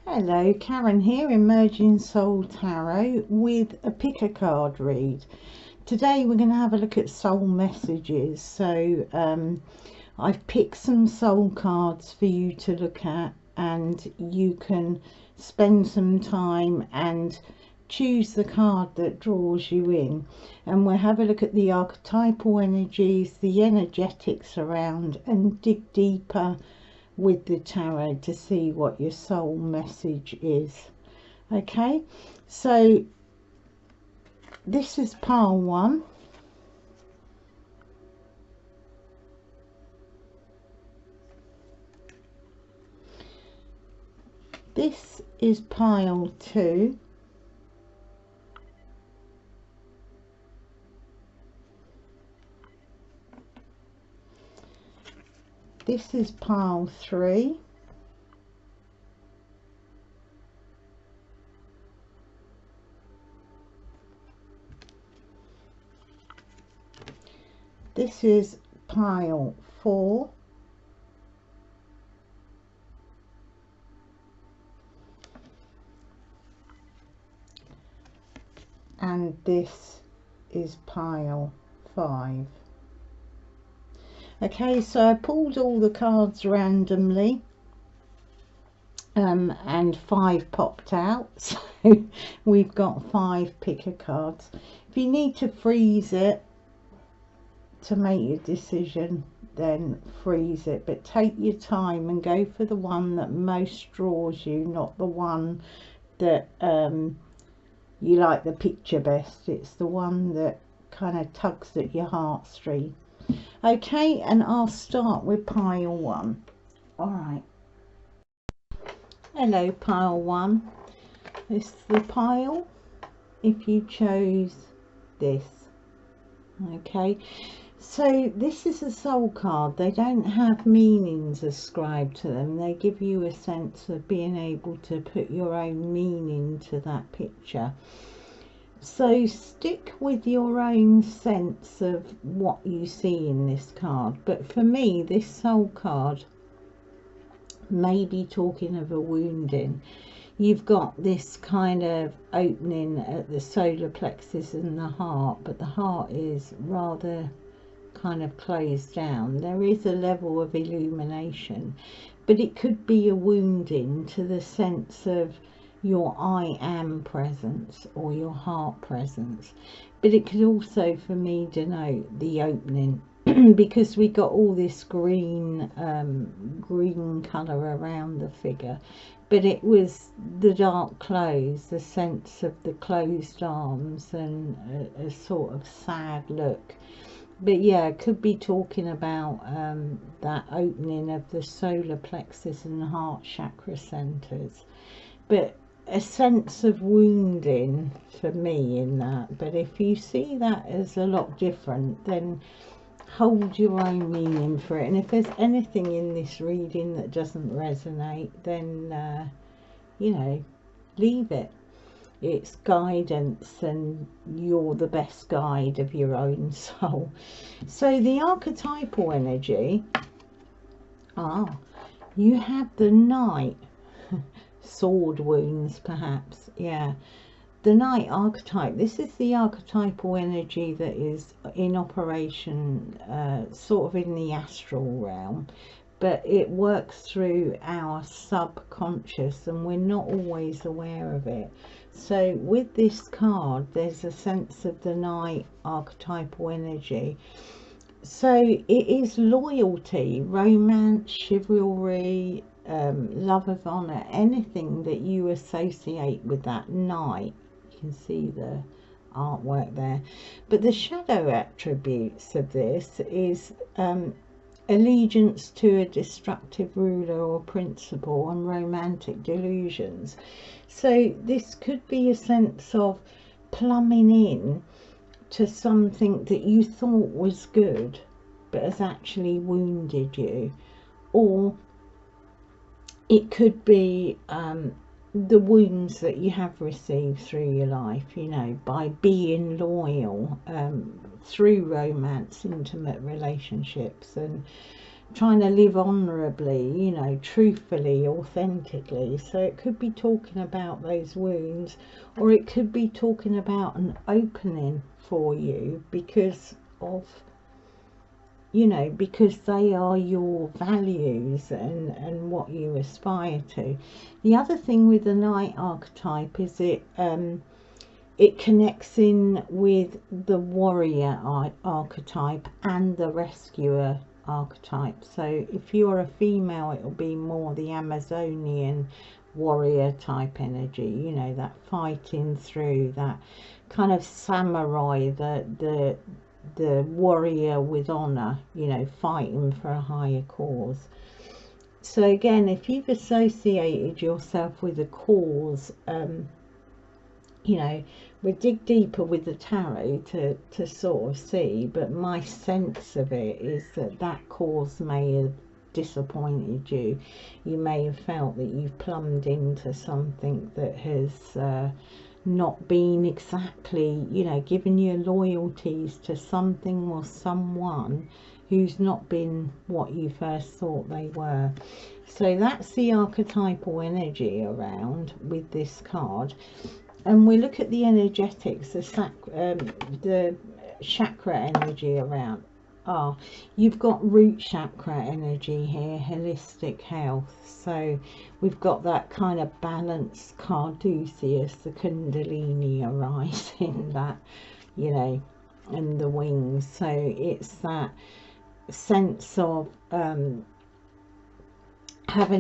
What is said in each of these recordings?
Hello, Karen here, Emerging Soul Tarot with a pick a card read. Today we're going to have a look at soul messages. So I've picked some soul cards for you to look at, and you can spend some time and choose the card that draws you in, and we'll have a look at the archetypal energies, the energetics around, and dig deeper with the tarot to see what your soul message is. Okay, so this is pile 1. This is pile 2. This is pile 3. This is pile 4. And this is pile 5. Okay, so I pulled all the cards randomly, and 5 popped out, so we've got 5 picker cards. If you need to freeze it to make your decision, then freeze it, but take your time and go for the one that most draws you, not the one that you like the picture best. It's the one that kind of tugs at your heartstrings. Okay, and I'll start with pile 1. All right. Hello, pile 1. This is the pile if you chose this. Okay, so this is a soul card. They don't have meanings ascribed to them. They give you a sense of being able to put your own meaning to that picture. So stick with your own sense of what you see in this card. But for me, this soul card may be talking of a wounding. You've got this kind of opening at the solar plexus and the heart, but the heart is rather kind of closed down. There is a level of illumination, but it could be a wounding to the sense of your I am presence or your heart presence. But it could also, for me, denote the opening because we got all this green color around the figure, but it was the dark clothes, the sense of the closed arms, and a sort of sad look. But yeah, it could be talking about that opening of the solar plexus and heart chakra centers, but a sense of wounding for me in that. But if you see that as a lot different, then hold your own meaning for it. And if there's anything in this reading that doesn't resonate, then you know, leave it. It's guidance, and you're the best guide of your own soul. So the archetypal energy, you have the Knight. Sword wounds, perhaps. Yeah, the Knight archetype. This is the archetypal energy that is in operation sort of in the astral realm, but it works through our subconscious and we're not always aware of it. So with this card, there's a sense of the Knight archetypal energy. So it is loyalty, romance, chivalry, love of honor, anything that you associate with that knight. You can see the artwork there. But the shadow attributes of this is allegiance to a destructive ruler or principle, and romantic delusions. So this could be a sense of plumbing in to something that you thought was good but has actually wounded you. Or it could be the wounds that you have received through your life, you know, by being loyal through romance, intimate relationships, and trying to live honorably, you know, truthfully, authentically. So it could be talking about those wounds, or it could be talking about an opening for you because of, you know, because they are your values and what you aspire to. The other thing with the Knight archetype is it connects in with the warrior archetype and the rescuer archetype. So if you're a female, it'll be more the Amazonian warrior type energy, you know, that fighting through, that kind of samurai, the warrior with honor, you know, fighting for a higher cause. So again, if you've associated yourself with a cause, you know, we dig deeper with the tarot to sort of see, but my sense of it is that that cause may have disappointed you. You may have felt that you've plumbed into something that has not been exactly, you know, given your loyalties to something or someone who's not been what you first thought they were. So that's the archetypal energy around with this card. And we look at the energetics, the chakra energy around. You've got root chakra energy here, holistic health. So we've got that kind of balanced Carduceus, the Kundalini arising, that, you know, and the wings. So it's that sense of having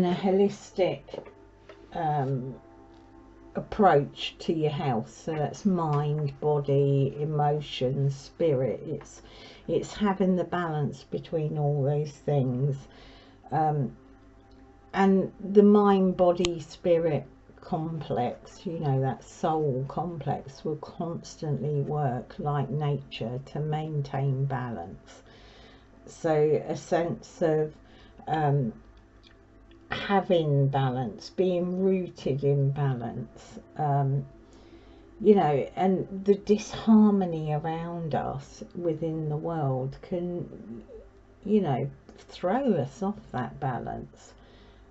a holistic approach to your health. So that's mind, body, emotions, spirit. It's having the balance between all those things, and the mind, body, spirit complex, you know, that soul complex will constantly work like nature to maintain balance. So a sense of having balance, being rooted in balance, you know, and the disharmony around us within the world can, you know, throw us off that balance.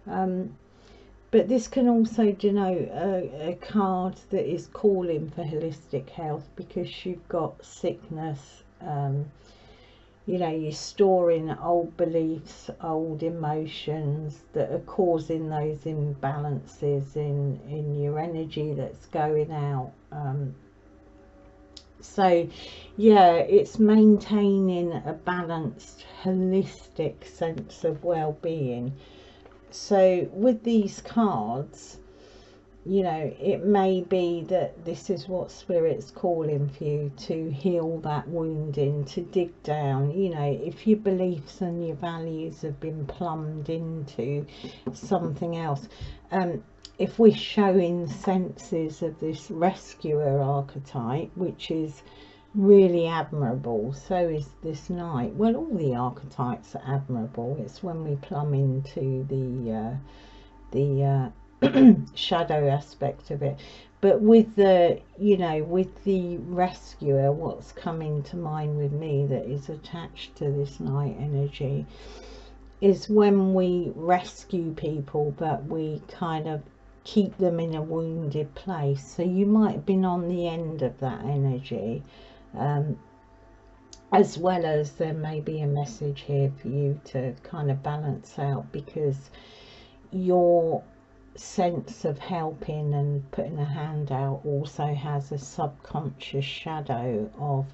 But this can also denote a card that is calling for holistic health, because you've got sickness, you know, you're storing old beliefs, old emotions that are causing those imbalances in your energy that's going out. So yeah, it's maintaining a balanced, holistic sense of well-being. So with these cards, you know, it may be that this is what Spirit's calling for you, to heal that wounding, to dig down. You know, if your beliefs and your values have been plumbed into something else. If we're showing senses of this rescuer archetype, which is really admirable, so is this Knight. Well, all the archetypes are admirable. It's when we plumb into the shadow aspect of it. But with the, you know, with the rescuer, what's coming to mind with me that is attached to this Knight energy is when we rescue people, but we kind of keep them in a wounded place. So you might have been on the end of that energy, as well as there may be a message here for you to kind of balance out, because your sense of helping and putting a hand out also has a subconscious shadow of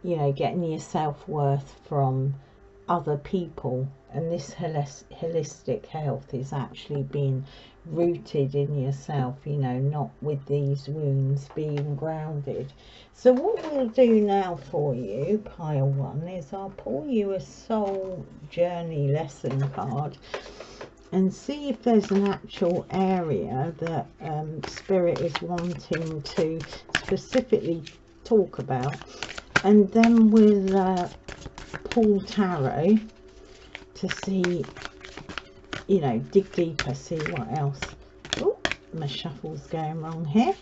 you know, getting your self-worth from other people, and this holistic health is actually being rooted in yourself, you know, not with these wounds, being grounded. So what we'll do now for you, pile one, is I'll pull you a soul journey lesson card and see if there's an actual area that Spirit is wanting to specifically talk about, and then we'll pull tarot to see, you know, dig deeper, see what else. Ooh, my shuffle's going wrong here.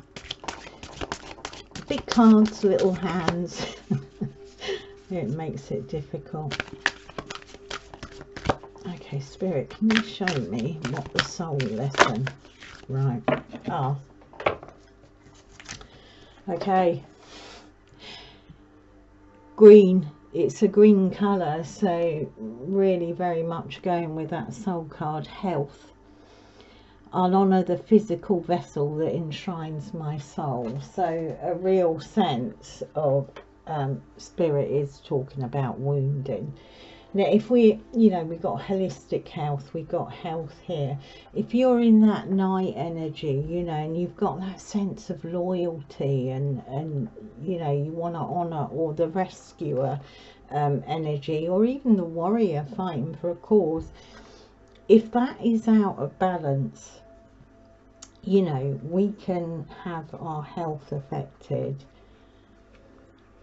Big cards, little hands. It makes it difficult. Okay, Spirit, can you show me what the soul lesson? Right. Ah. Okay. Green. It's a green colour, so really very much going with that soul card, health. I'll honour the physical vessel that enshrines my soul. So a real sense of Spirit is talking about wounding. Now, if we, you know, we've got holistic health, we've got health here. If you're in that night energy, you know, and you've got that sense of loyalty and you know, you want to honour, or the rescuer energy, or even the warrior fighting for a cause, if that is out of balance, you know, we can have our health affected.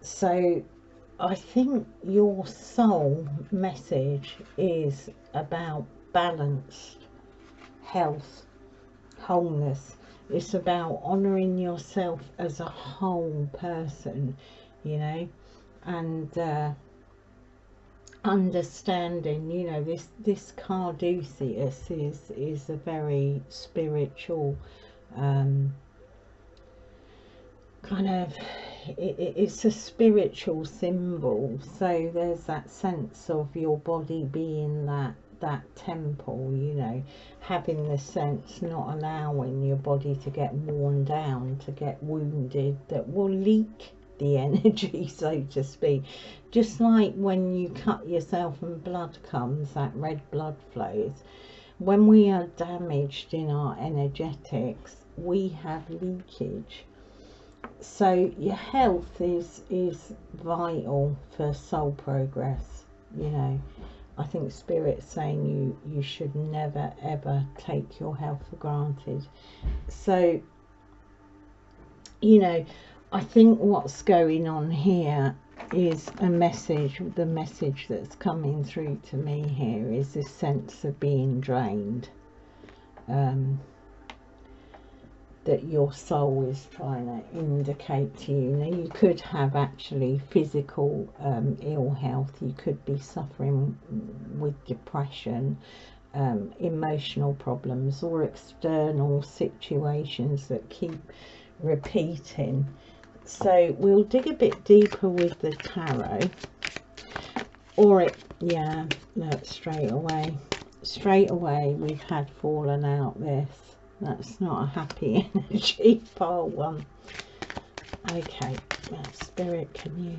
So I think your soul message is about balanced health, wholeness. It's about honouring yourself as a whole person, you know, and understanding, you know, this Carduceus is a very spiritual kind of, it's a spiritual symbol. So there's that sense of your body being that temple, you know, having the sense, not allowing your body to get worn down, to get wounded, that will leak the energy, so to speak. Just like when you cut yourself and blood comes, that red blood flows. When we are damaged in our energetics, we have leakage. So your health is vital for soul progress, you know. I think Spirit's saying you should never ever take your health for granted. So, you know, I think what's going on here is a message. The message that's coming through to me here is this sense of being drained, that your soul is trying to indicate to you. Now, you could have actually physical ill health. You could be suffering with depression, emotional problems, or external situations that keep repeating. So we'll dig a bit deeper with the tarot, or it, yeah, look, straight away we've had fallen out. That's not a happy energy. Pile one. Okay, Spirit, can you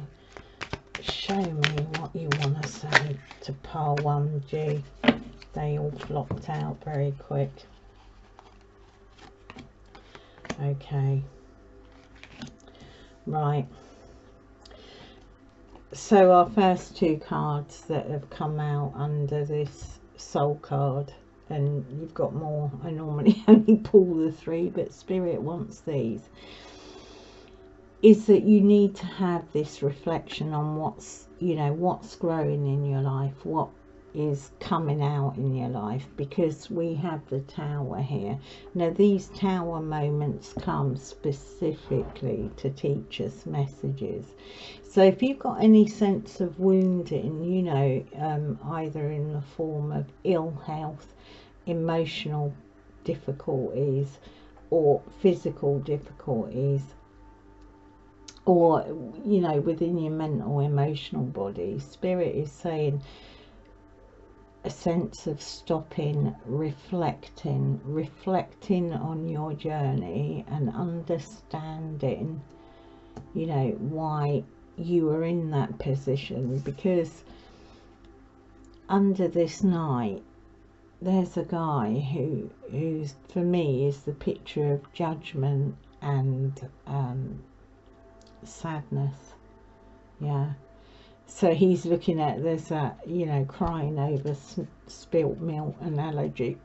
show me what you want to say to pile 1G? They all flopped out very quick. Okay. Right. So our first two cards that have come out under this soul card, and you've got more, I normally only pull the three, but Spirit wants these, is that you need to have this reflection on what's, you know, what's growing in your life, what is coming out in your life, because we have the Tower here. Now, these Tower moments come specifically to teach us messages. So if you've got any sense of wounding, you know, either in the form of ill health, emotional difficulties, or physical difficulties, or, you know, within your mental, emotional body, Spirit is saying a sense of stopping, reflecting on your journey, and understanding, you know, why you are in that position. Because under this night, there's a guy who's for me is the picture of judgment and sadness. Yeah. So he's looking at, there's a, you know, crying over spilt milk analogy,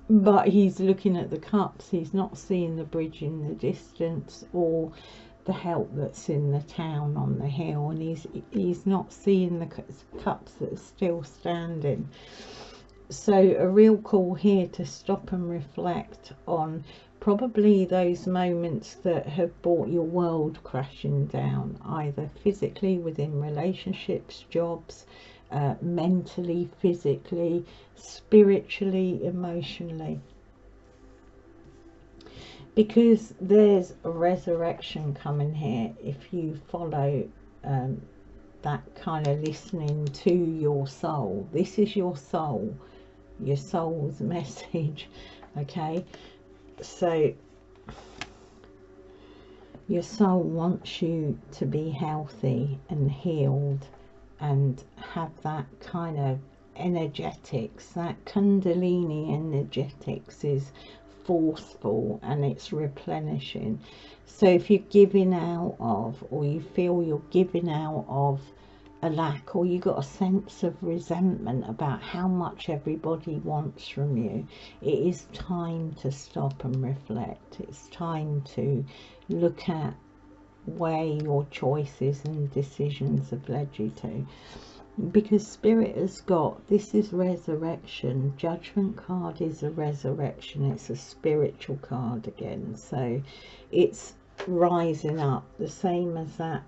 but he's looking at the cups. He's not seeing the bridge in the distance, or the help that's in the town on the hill, and he's not seeing the cups that are still standing. So a real call here to stop and reflect on probably those moments that have brought your world crashing down, either physically within relationships, jobs, mentally, physically, spiritually, emotionally. Because there's a resurrection coming here if you follow that kind of listening to your soul. This is your soul's message, okay? So your soul wants you to be healthy and healed and have that kind of energetics. That Kundalini energetics is forceful and it's replenishing. So if you're giving out of, or you feel you're giving out of a lack, or you got a sense of resentment about how much everybody wants from you, it is time to stop and reflect. It's time to look at where your choices and decisions have led you to. Because Spirit has got, this is resurrection. Judgment card is a resurrection. It's a spiritual card again. So it's rising up, the same as that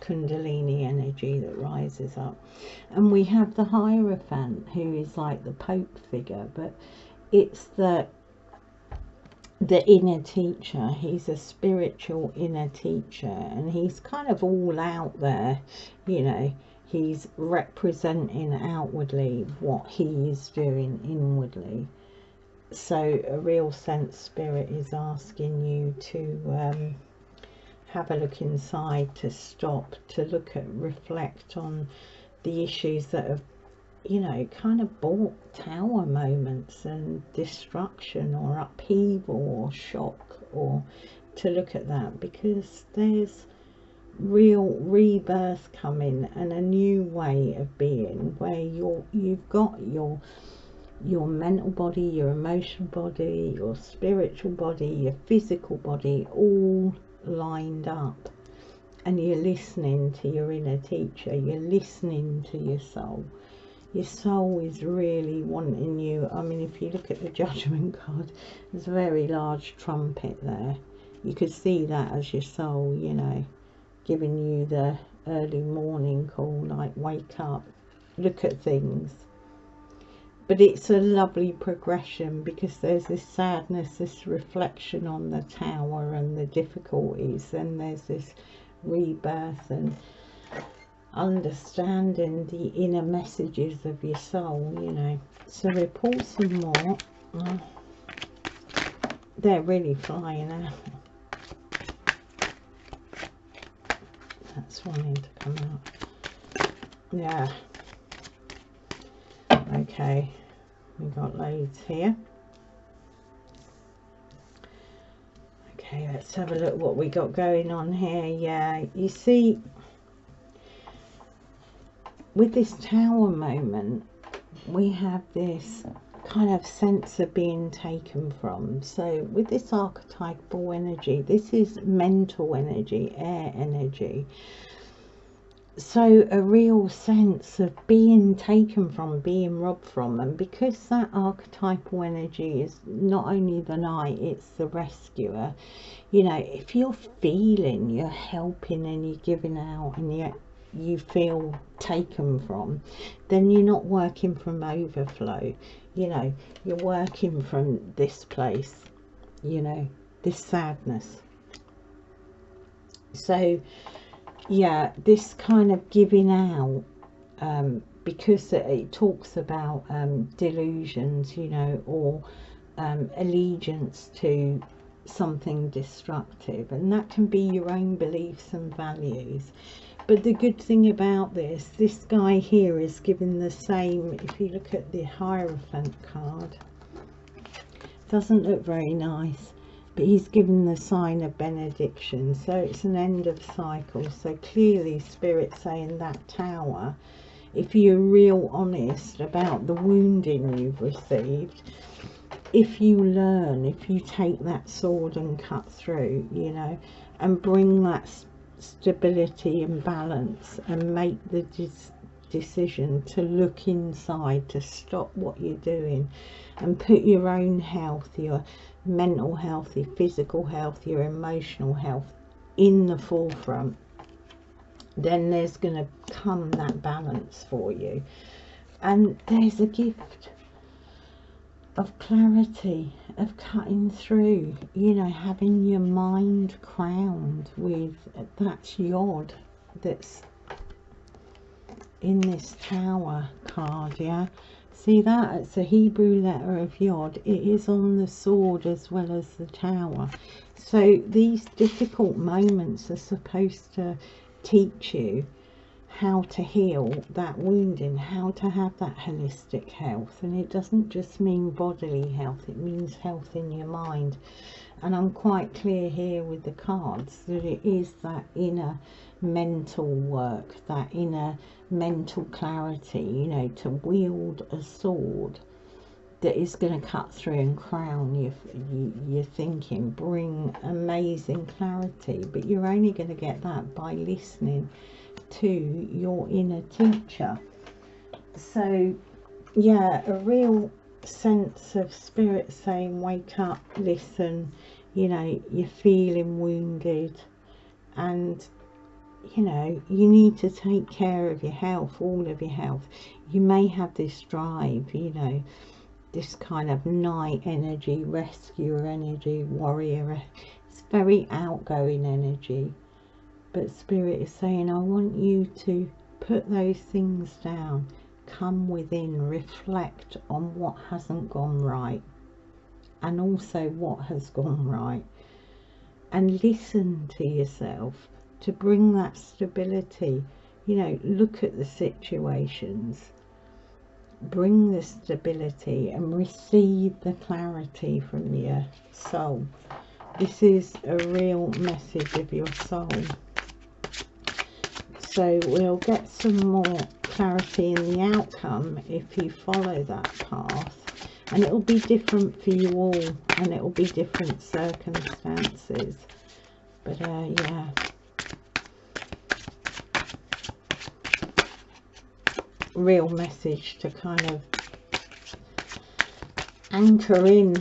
Kundalini energy that rises up. And we have the Hierophant, who is like the Pope figure, but it's the inner teacher. He's a spiritual inner teacher, and he's kind of all out there, you know. He's representing outwardly what he is doing inwardly. So a real sense Spirit is asking you to have a look inside, to stop, to look at, reflect on the issues that have, you know, kind of brought tower moments and destruction or upheaval or shock, or to look at that, because there's real rebirth coming and a new way of being, where you've got your mental body, your emotional body, your spiritual body, your physical body all lined up, and you're listening to your inner teacher, you're listening to your soul. Your soul is really wanting you. I mean, if you look at the Judgment card, there's a very large trumpet there. You could see that as your soul, you know, giving you the early morning call, like wake up, look at things. But it's a lovely progression, because there's this sadness, this reflection on the tower and the difficulties, and there's this rebirth and understanding the inner messages of your soul, you know. So we pull some more. Oh, they're really flying out. That's wanting to come out. Yeah. Okay, we got loads here. Okay, let's have a look what we got going on here. Yeah, you see, with this tower moment, we have this kind of sense of being taken from. So with this archetypal energy, this is mental energy, air energy. So a real sense of being taken from, being robbed from. And because that archetypal energy is not only the knight, it's the rescuer, you know, if you're feeling you're helping and you're giving out and yet you feel taken from, then you're not working from overflow, you know, you're working from this place, you know, this sadness. So yeah, this kind of giving out, because it talks about delusions, you know, or allegiance to something destructive, and that can be your own beliefs and values. But the good thing about this guy here is given the same. If you look at the Hierophant card, doesn't look very nice, but he's given the sign of benediction, so it's an end of cycle. So clearly Spirit saying that tower, if you're real honest about the wounding you've received, if you learn, if you take that sword and cut through, you know, and bring that stability and balance and make the decision to look inside, to stop what you're doing and put your own health, your mental health, your physical health, your emotional health in the forefront, then there's going to come that balance for you. And there's a gift of clarity, of cutting through, you know, having your mind crowned with that yod that's in this Tower card. Yeah, see that? It's a Hebrew letter of yod. It is on the sword as well as the tower. So these difficult moments are supposed to teach you how to heal that wounding, how to have that holistic health. And it doesn't just mean bodily health, it means health in your mind. And I'm quite clear here with the cards that it is that inner mental work, that inner mental clarity, you know, to wield a sword that is going to cut through and crown your thinking, bring amazing clarity. But you're only going to get that by listening to your inner teacher. So yeah, a real sense of spirit saying, wake up, listen, you know, you're feeling wounded, and you know, you need to take care of your health, all of your health. You may have this drive, you know, this kind of knight energy, rescuer energy, warrior. It's very outgoing energy. But Spirit is saying, I want you to put those things down, come within, reflect on what hasn't gone right, and also what has gone right, and listen to yourself to bring that stability. You know, look at the situations, bring the stability and receive the clarity from your soul. This is a real message of your soul. So we'll get some more clarity in the outcome if you follow that path, and it will be different for you all, and it will be different circumstances. But yeah, real message to kind of anchor in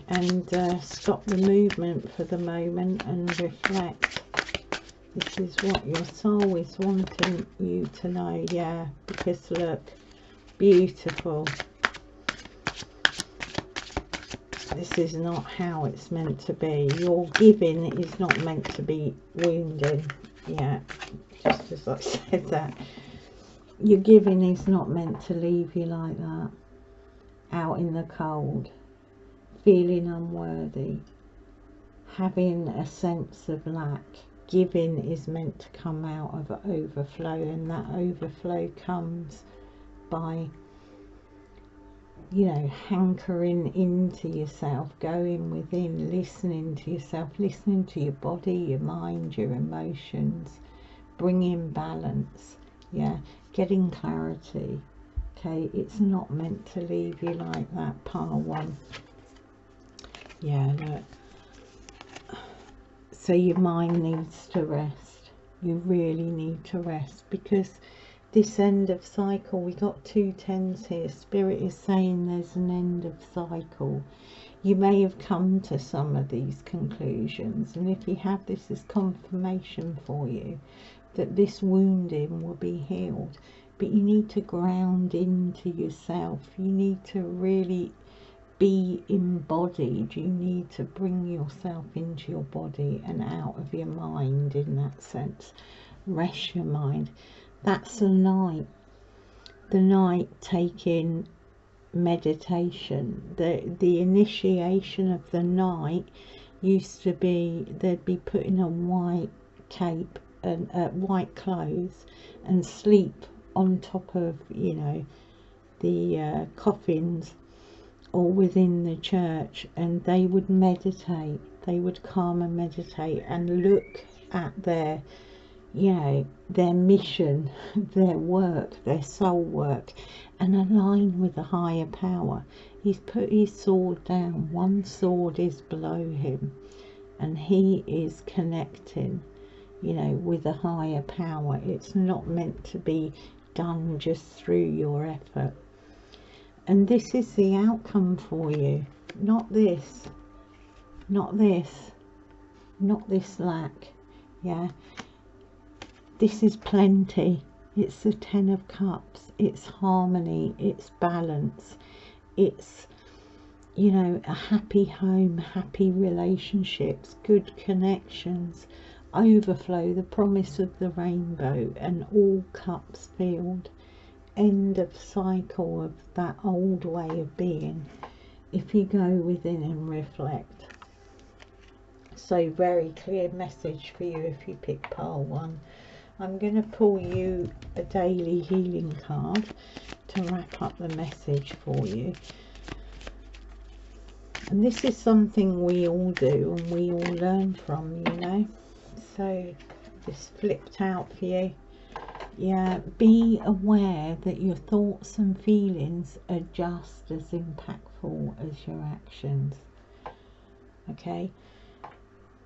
and stop the movement for the moment and reflect. This is what your soul is wanting you to know. Yeah, because look, beautiful. This is not how it's meant to be. Your giving is not meant to be wounding. Yeah, just as I said that. Your giving is not meant to leave you like that, out in the cold, feeling unworthy, having a sense of lack. Giving is meant to come out of an overflow, and that overflow comes by, you know, hankering into yourself, going within, listening to yourself, listening to your body, your mind, your emotions, bringing balance. Yeah, getting clarity. Okay, it's not meant to leave you like that, pile one. Yeah, look. So your mind needs to rest. You really need to rest, because this end of cycle, we got 2 10s here. Spirit is saying there's an end of cycle. You may have come to some of these conclusions, and if you have, this is confirmation for you that this wounding will be healed. But you need to ground into yourself. You need to really be embodied. You need to bring yourself into your body and out of your mind in that sense. Rest your mind. That's the night. The night taking meditation. The initiation of the night used to be, they'd be putting a white cape and white clothes and sleep on top of, you know, the coffins or within the church, and they would meditate. They would calm and meditate and look at their, you know, their mission, their work, their soul work, and align with the higher power. He's put his sword down. One sword is below him, and he is connecting, you know, with a higher power. It's not meant to be done just through your effort. And this is the outcome for you, not this, not this, not this lack. Yeah, this is plenty. It's the 10 of Cups. It's harmony, it's balance, it's, you know, a happy home, happy relationships, good connections, overflow, the promise of the rainbow, and all cups filled. End of cycle of that old way of being, if you go within and reflect. So very clear message for you if you pick pile 1. I'm going to pull you a daily healing card to wrap up the message for you. And this is something we all do and we all learn from, you know. So this flipped out for you. Yeah, be aware that your thoughts and feelings are just as impactful as your actions. Okay?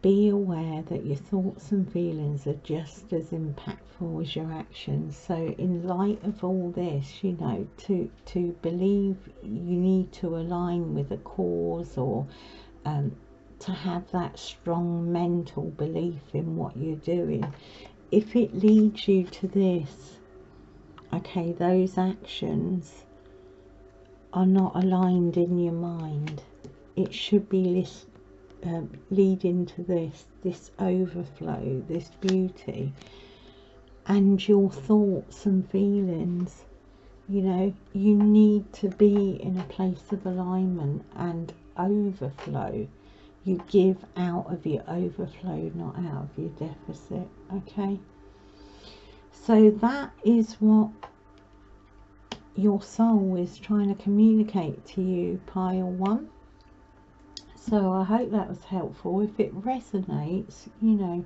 Be aware that your thoughts and feelings are just as impactful as your actions. So in light of all this, you know, to believe you need to align with a cause, or to have that strong mental belief in what you're doing. If it leads you to this, okay, those actions are not aligned in your mind. It should be leading to this overflow, this beauty, and your thoughts and feelings. You know, you need to be in a place of alignment and overflow. You give out of your overflow, not out of your deficit. Okay, so that is what your soul is trying to communicate to you, pile 1. So I hope that was helpful. If it resonates, you know,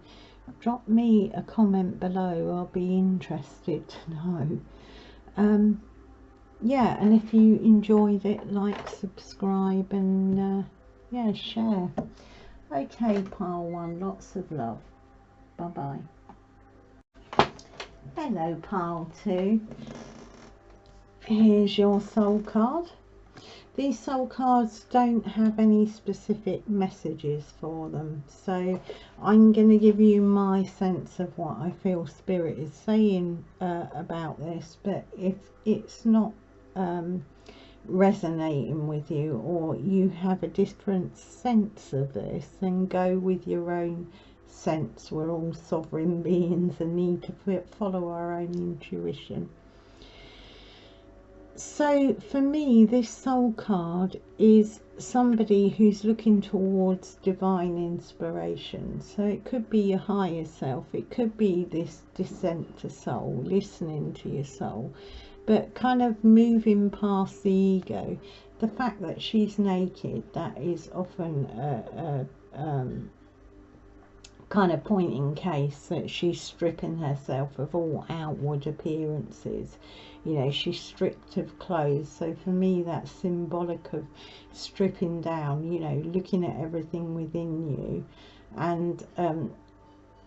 drop me a comment below. I'll be interested to know. Yeah, and if you enjoyed it, like, subscribe, and yeah, share. Okay, pile 1, lots of love. Bye bye. Hello, pile 2. Here's your soul card. These soul cards don't have any specific messages for them, so I'm going to give you my sense of what I feel Spirit is saying about this. But if it's not resonating with you, or you have a different sense of this, then go with your own sense. We're all sovereign beings and need to follow our own intuition. So for me, this soul card is somebody who's looking towards divine inspiration. So it could be your higher self, it could be this descent to soul, listening to your soul, but kind of moving past the ego. The fact that she's naked, that is often a kind of point in case that she's stripping herself of all outward appearances. You know, she's stripped of clothes. So for me, that's symbolic of stripping down, you know, looking at everything within you, and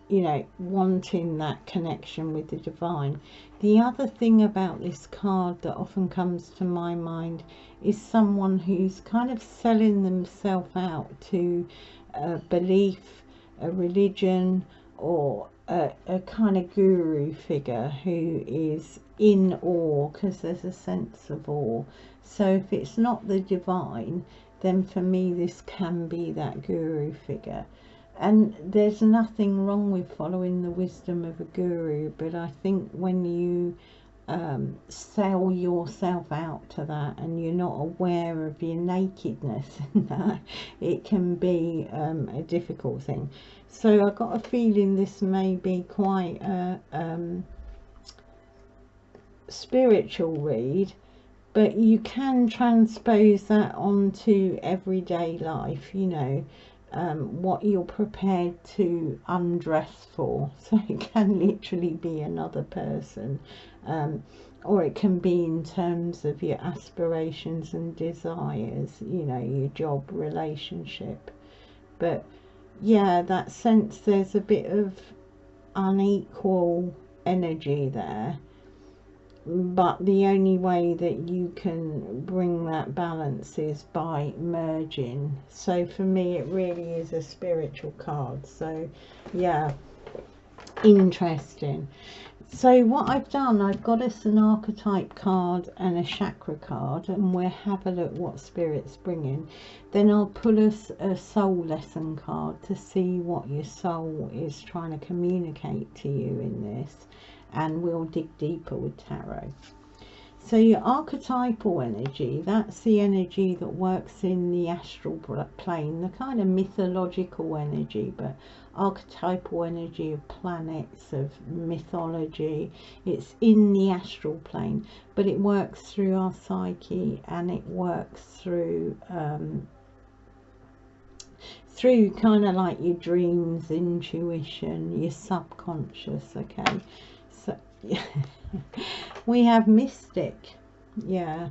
you know, wanting that connection with the divine. The other thing about this card that often comes to my mind is someone who's kind of selling themselves out to a belief, a religion, or a kind of guru figure who is in awe, because there's a sense of awe. So if it's not the divine, then for me this can be that guru figure. And there's nothing wrong with following the wisdom of a guru, but I think when you sell yourself out to that and you're not aware of your nakedness in that, it can be a difficult thing. So I got a feeling this may be quite a spiritual read, but you can transpose that onto everyday life, you know, what you're prepared to undress for. So it can literally be another person, or it can be in terms of your aspirations and desires, you know, your job, relationship. But yeah, that sense there's a bit of unequal energy there, but the only way that you can bring that balance is by merging. So for me, it really is a spiritual card. So yeah, interesting. So what I've done, I've got us an archetype card and a chakra card, and we'll have a look what spirit's bringing. Then I'll pull us a soul lesson card to see what your soul is trying to communicate to you in this, and we'll dig deeper with tarot. So your archetypal energy, that's the energy that works in the astral plane, the kind of mythological energy, but archetypal energy of planets, of mythology. It's in the astral plane, but it works through our psyche, and it works through kind of like your dreams, intuition, your subconscious. Okay, so we have mystic, yeah,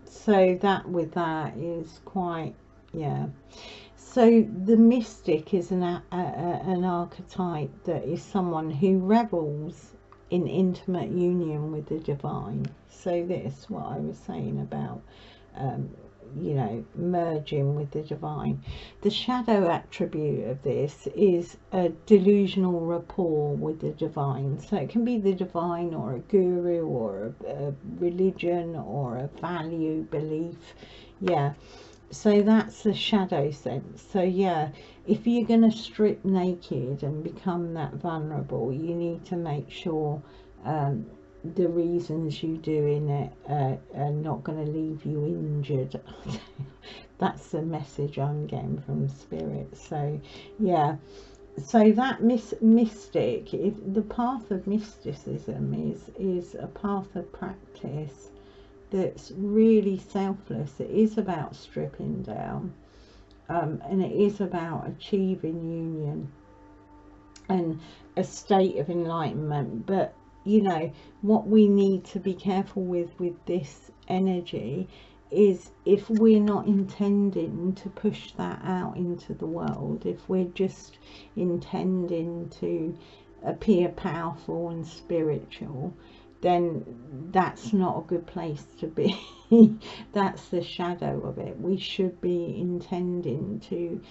so that with that is quite, yeah. So the mystic is an archetype that is someone who revels in intimate union with the divine. So this, what I was saying about you know, merging with the divine. The shadow attribute of this is a delusional rapport with the divine. So it can be the divine, or a guru, or a religion, or a value, belief. Yeah, so that's the shadow sense. So yeah, if you're going to strip naked and become that vulnerable, you need to make sure the reasons you doing it are not going to leave you injured. That's the message I'm getting from spirit. So yeah, so that mystic, if the path of mysticism is a path of practice that's really selfless. It is about stripping down, and it is about achieving union and a state of enlightenment. But you know, what we need to be careful with this energy is if we're not intending to push that out into the world, if we're just intending to appear powerful and spiritual, then that's not a good place to be. That's the shadow of it. We should be intending to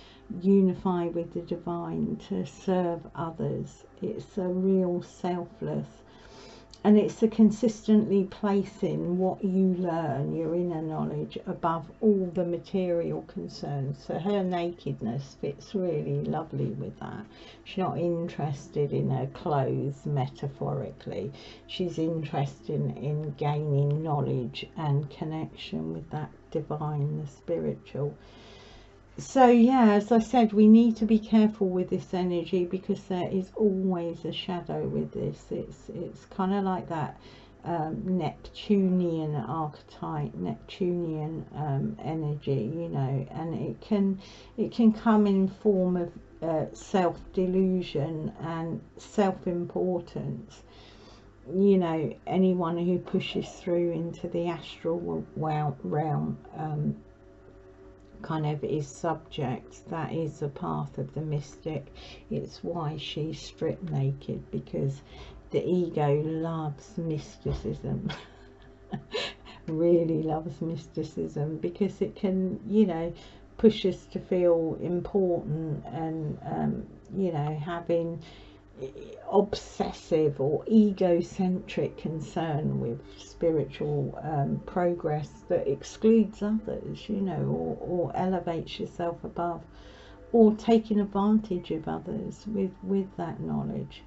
unify with the divine, to serve others. It's a real selfless, and it's a consistently placing what you learn, your inner knowledge, above all the material concerns. So her nakedness fits really lovely with that. She's not interested in her clothes metaphorically. She's interested in gaining knowledge and connection with that divine, the spiritual. So yeah, as I said, we need to be careful with this energy, because there is always a shadow with this. It's kind of like that Neptunian archetype, Neptunian energy, you know, and it can come in form of self-delusion and self-importance. You know, anyone who pushes through into the astral realm kind of is subject. That is a path of the mystic. It's why she's stripped naked, because the ego loves mysticism. Really loves mysticism, because it can, you know, push us to feel important, and you know, having obsessive or egocentric concern with spiritual progress that excludes others, you know, or elevates yourself above, or taking advantage of others with that knowledge.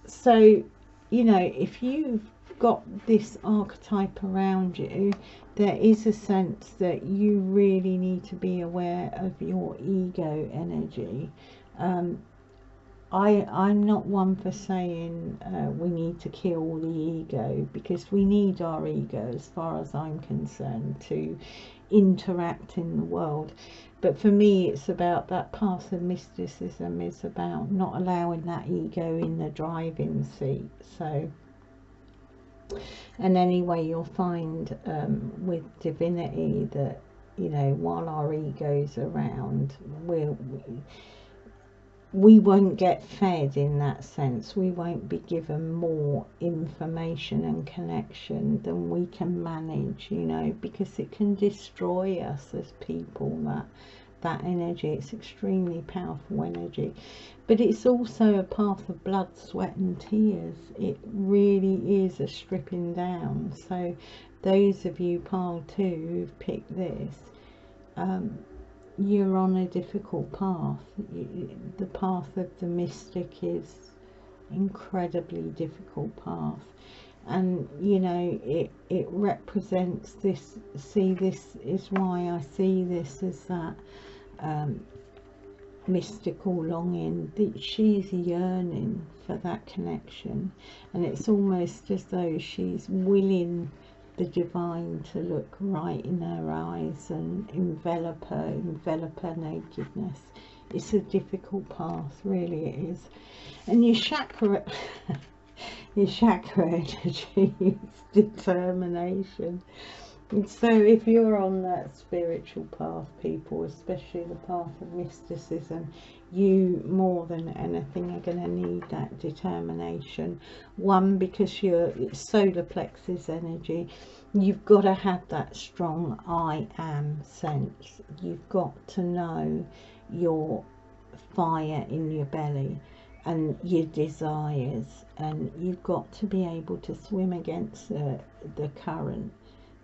So, you know, if you've got this archetype around you, there is a sense that you really need to be aware of your ego energy. I'm not one for saying we need to kill the ego, because we need our ego, as far as I'm concerned, to interact in the world. But for me, it's about that path of mysticism is about not allowing that ego in the driving seat. So, and anyway, you'll find with divinity that, you know, while our ego's around, we won't get fed in that sense. We won't be given more information and connection than we can manage, you know, because it can destroy us as people, that energy. It's extremely powerful energy, but it's also a path of blood, sweat and tears. It really is a stripping down. So those of you pile 2 who've picked this, you're on a difficult path. The path of the mystic is incredibly difficult path, and you know, it represents this. See, this is why I see this as that mystical longing. She's yearning for that connection, and it's almost as though she's willing the divine to look right in her eyes and envelop her nakedness. It's a difficult path, really it is. And your chakra your chakra energy is determination. And so if you're on that spiritual path, people, especially the path of mysticism, you more than anything are going to need that determination. One, because it's solar plexus energy. You've got to have that strong I am sense. You've got to know your fire in your belly and your desires, and you've got to be able to swim against the current,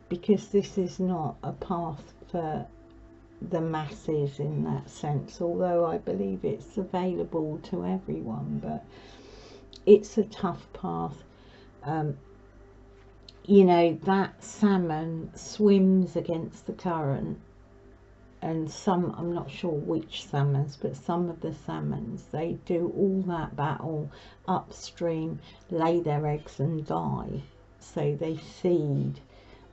because this is not a path for the masses in that sense, although I believe it's available to everyone, but it's a tough path. You know, that salmon swims against the current, and some, I'm not sure which salmons, but some of the salmons, they do all that battle upstream, lay their eggs and die. So they seed.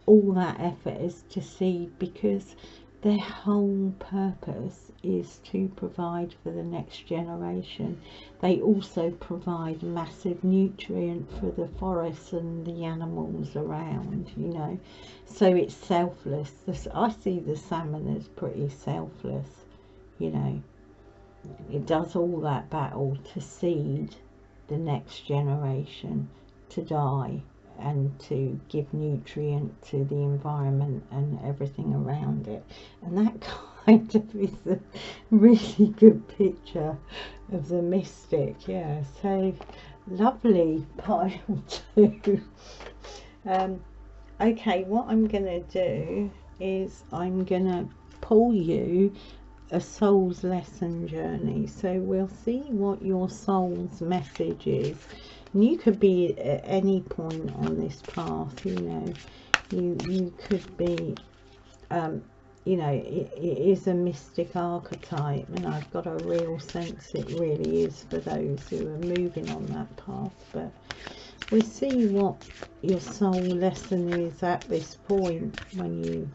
All that effort is to seed, because their whole purpose is to provide for the next generation. They also provide massive nutrient for the forests and the animals around, you know. So it's selfless. I see the salmon as pretty selfless, you know. It does all that battle to seed the next generation to die and to give nutrient to the environment and everything around it. And that kind of is a really good picture of the mystic. Yeah, so lovely, pile 2. Okay, what I'm gonna do is I'm gonna pull you a soul's lesson journey, so we'll see what your soul's message is. And you could be at any point on this path, you know. You could be you know, it is a mystic archetype, and I've got a real sense it really is for those who are moving on that path. But we'll see what your soul lesson is at this point when you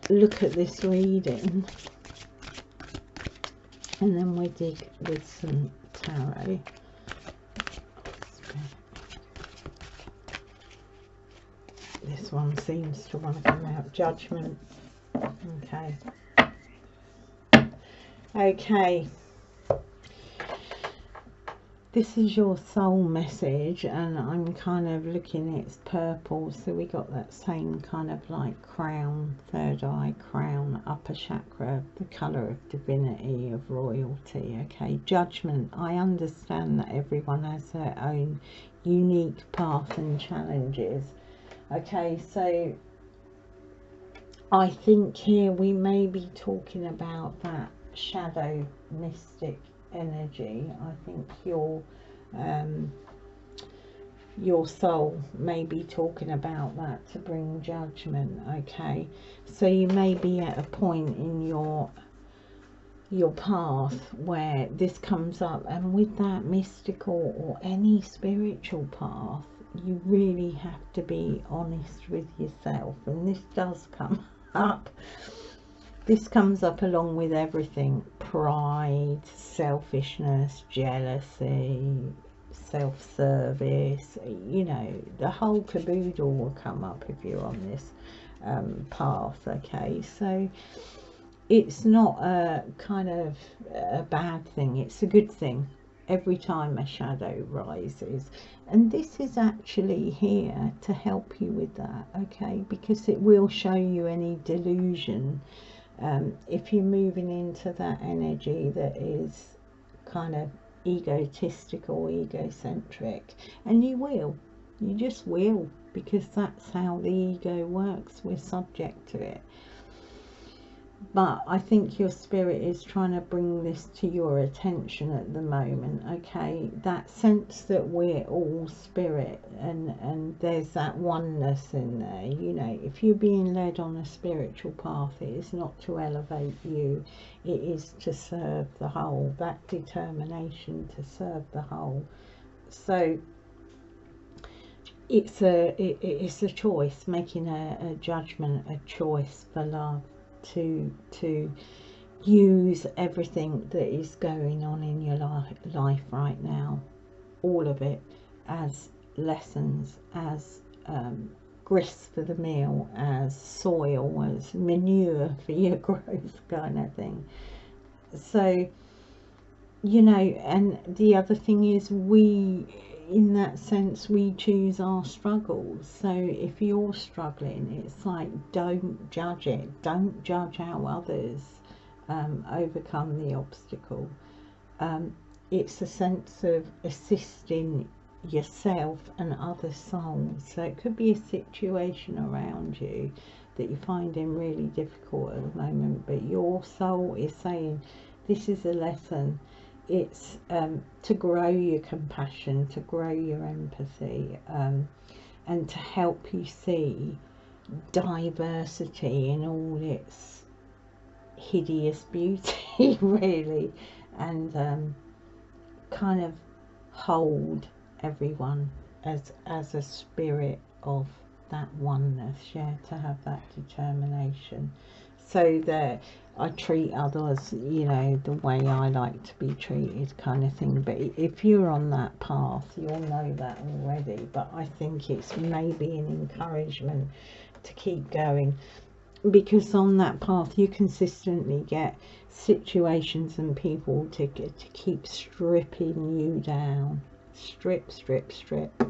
look at this reading, and then we dig with some tarot. This one seems to want to come out. Judgment. Okay, this is your soul message, and I'm kind of looking, it's purple, so we got that same kind of like crown, third eye, crown, upper chakra, the colour of divinity, of royalty. Okay, judgment. I understand that everyone has their own unique path and challenges. Okay, so I think here we may be talking about that shadow mystic energy. I think your soul may be talking about that to bring judgment. Okay, so you may be at a point in your path where this comes up, and with that mystical or any spiritual path, you really have to be honest with yourself, and this does come up. This comes up along with everything: pride, selfishness, jealousy, self-service, you know, the whole caboodle will come up if you're on this path. Okay, so it's not a kind of a bad thing, it's a good thing every time a shadow rises. And this is actually here to help you with that, okay, because it will show you any delusion if you're moving into that energy that is kind of egotistical, egocentric. And you just will, because that's how the ego works. We're subject to it. But I think your spirit is trying to bring this to your attention at the moment, okay? That sense that we're all spirit, and there's that oneness in there. You know, if you're being led on a spiritual path, it is not to elevate you, it is to serve the whole. That determination to serve the whole. So it's a choice, making a judgment, a choice for love, to use everything that is going on in your life right now, all of it, as lessons, as grist for the meal, as soil, as manure for your growth, kind of thing. So, you know, and the other thing is, we, in that sense, we choose our struggles. So if you're struggling, it's like, don't judge it, don't judge how others overcome the obstacle. It's a sense of assisting yourself and other souls. So it could be a situation around you that you're finding really difficult at the moment, but your soul is saying, this is a lesson. It's to grow your compassion, to grow your empathy, and to help you see diversity in all its hideous beauty, really, and kind of hold everyone as a spirit of that oneness, yeah, to have that determination, so that I treat others, you know, the way I like to be treated, kind of thing. But if you're on that path, you'll know that already. But I think it's maybe an encouragement to keep going, because on that path you consistently get situations and people to keep stripping you down. Strip,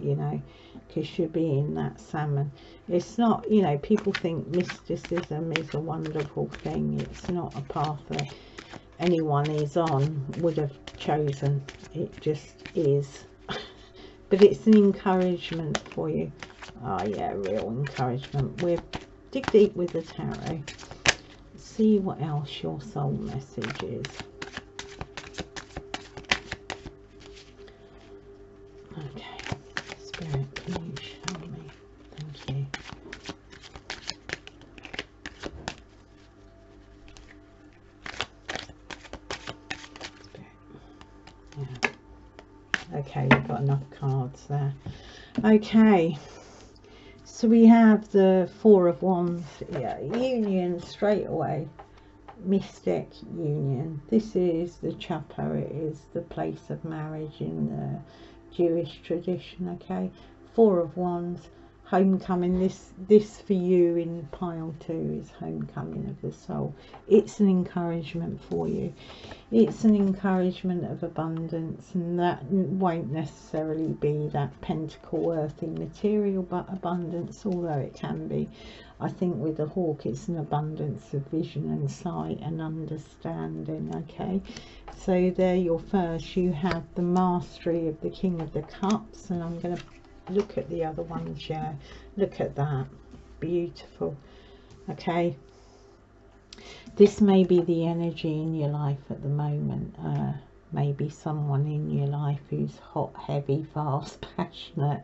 you know, because you're being that salmon. It's not, you know, people think mysticism is a wonderful thing. It's not a path that anyone is on would have chosen. It just is. But it's an encouragement for you. Oh yeah, real encouragement. We'll dig deep with the tarot, see what else your soul message is. Okay, Spirit, can you show me? Thank you. Spirit. Yeah. Okay, we've got enough cards there. Okay, so we have the Four of Wands. Yeah, union straight away. Mystic union. This is the Chakra. It is the place of marriage in the Jewish tradition. Okay, Four of Wands, homecoming. This for you in pile 2 is homecoming of the soul. It's an encouragement for you. It's an encouragement of abundance, and that won't necessarily be that pentacle earthy material, but abundance, although it can be. I think with the hawk, it's an abundance of vision and sight and understanding. Okay, so there you're first. You have the mastery of the King of the Cups, and I'm going to look at the other ones. Yeah, look at that, beautiful. Okay, this may be the energy in your life at the moment. Maybe someone in your life who's hot, heavy, fast, passionate,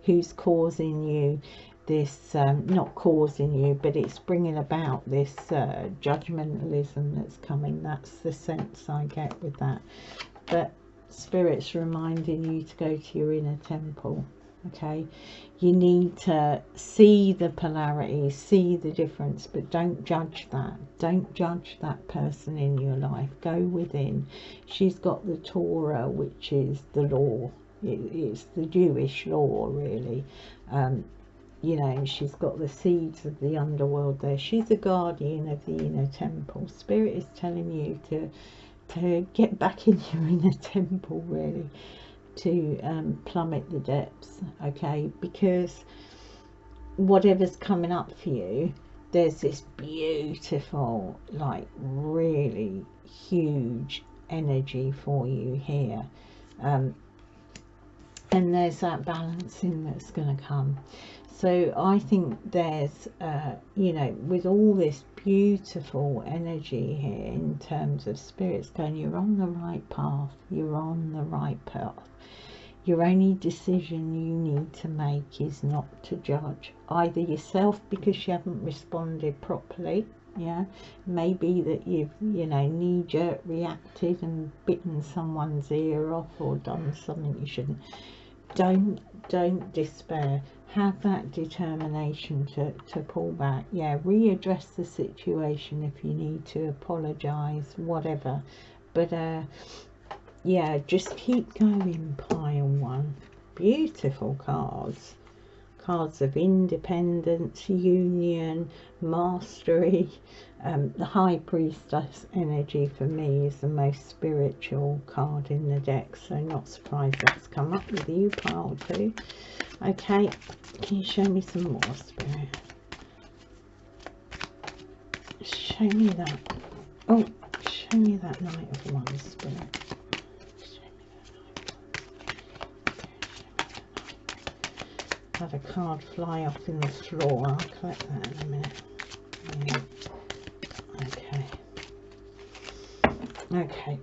who's causing you this, not causing you, but it's bringing about this judgmentalism that's coming. That's the sense I get with that. But Spirit's reminding you to go to your inner temple. Okay, you need to see the polarity, see the difference, but don't judge that. Don't judge that person in your life. Go within. She's got the Torah, which is the law. It's the Jewish law, really. you know, she's got the seeds of the underworld there. She's a guardian of the inner temple. Spirit is telling you to get back in your inner temple, really, to plummet the depths, okay? Because whatever's coming up for you, there's this beautiful, like really huge energy for you here, and there's that balancing that's going to come. So I think there's you know, with all this beautiful energy here in terms of spirits going, you're on the right path, you're on the right path. Your only decision you need to make is not to judge either yourself because you haven't responded properly. Yeah, maybe that you've, you know, knee-jerk reacted and bitten someone's ear off or done something you shouldn't. Don't despair. Have that determination to pull back. Yeah, readdress the situation if you need to, apologize, whatever. But yeah, just keep going, pile one. Beautiful cards. Cards of independence, union, mastery. The High Priestess energy for me is the most spiritual card in the deck, so not surprised that's come up with you, pile two. Okay, can you show me some more, Spirit? Show me that. Oh, show me that Knight of Wands, Spirit. Had a card fly off in the floor. I'll collect that in a minute. Yeah. Okay.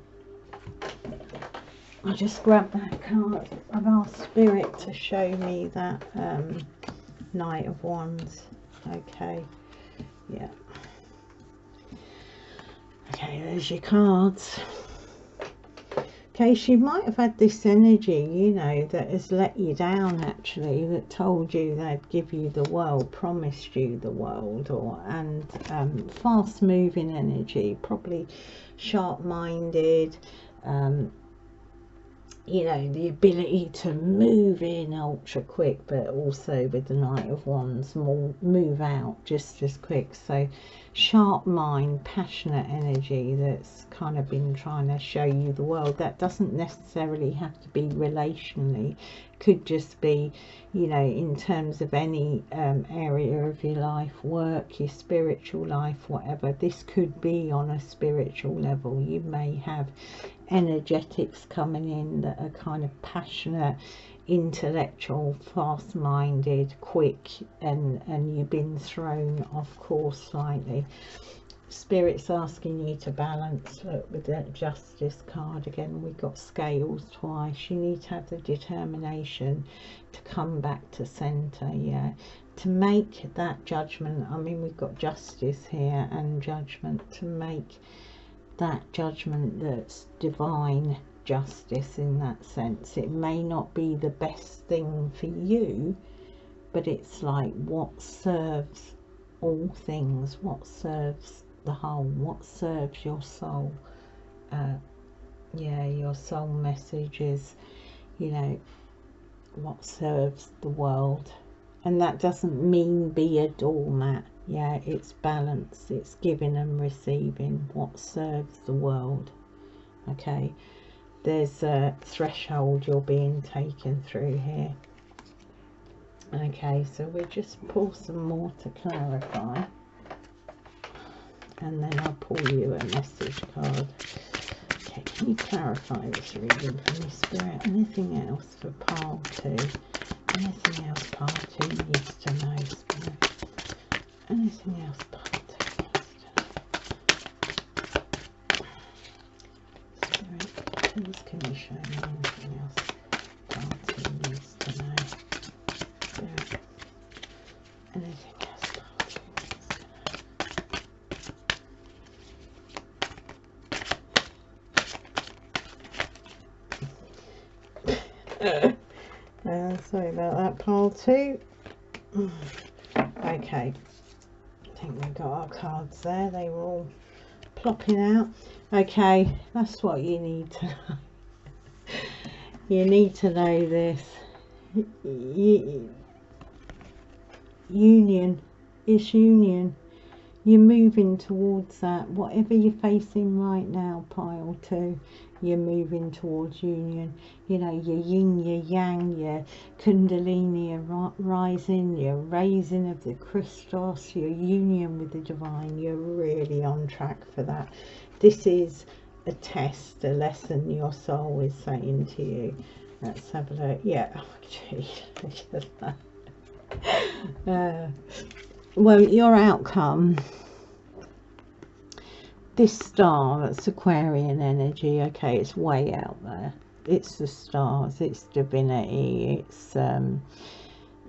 I'll just grab that card of our Spirit to show me that Knight of Wands. Okay. Yeah. Okay, there's your cards. Okay, she might have had this energy, you know, that has let you down, actually, that told you they'd give you the world, promised you the world, or fast moving energy, probably sharp-minded, you know, the ability to move in ultra quick, but also with the Knight of Wands, move out just as quick. So sharp mind, passionate energy that's kind of been trying to show you the world. That doesn't necessarily have to be relationally, could just be, you know, in terms of any area of your life, work, your spiritual life, whatever. This could be on a spiritual level. You may have energetics coming in that are kind of passionate, intellectual, fast-minded, quick, and you've been thrown off course slightly. Spirit's asking you to balance. Look, with that Justice card again, we've got scales twice. You need to have the determination to come back to center, yeah, to make that judgment. I mean, we've got Justice here and Judgment, to make that judgment that's divine justice in that sense. It may not be the best thing for you, but it's like what serves all things, what serves the whole, what serves your soul. Yeah, your soul message is, you know, what serves the world. And that doesn't mean be a doormat. Yeah, it's balance, it's giving and receiving, what serves the world. Okay, there's a threshold you're being taken through here. Okay, so we'll just pull some more to clarify, and then I'll pull you a message card. Okay, can you clarify this reading for me, Spirit? Anything else for pile two? Anything else pile two needs to know, Spirit? Anything else pile two needs to know? Spirit, please can you show me anything else pile two needs to know? Spirit, anything else pile two needs to know? Sorry about that, pile two. Okay, I think we've got our cards there. They were all plopping out. Okay, that's what you need to know. You need to know this. union. It's union. You're moving towards that. Whatever you're facing right now, pile 2, you're moving towards union. You know, your yin, your yang, your kundalini, your rising, your raising of the Christos, your union with the divine. You're really on track for that. This is a test, a lesson your soul is saying to you. Let's have a look. Yeah, oh, gee, look at that. Well, your outcome, this star, that's Aquarian energy. Okay, it's way out there. It's the stars, it's divinity, it's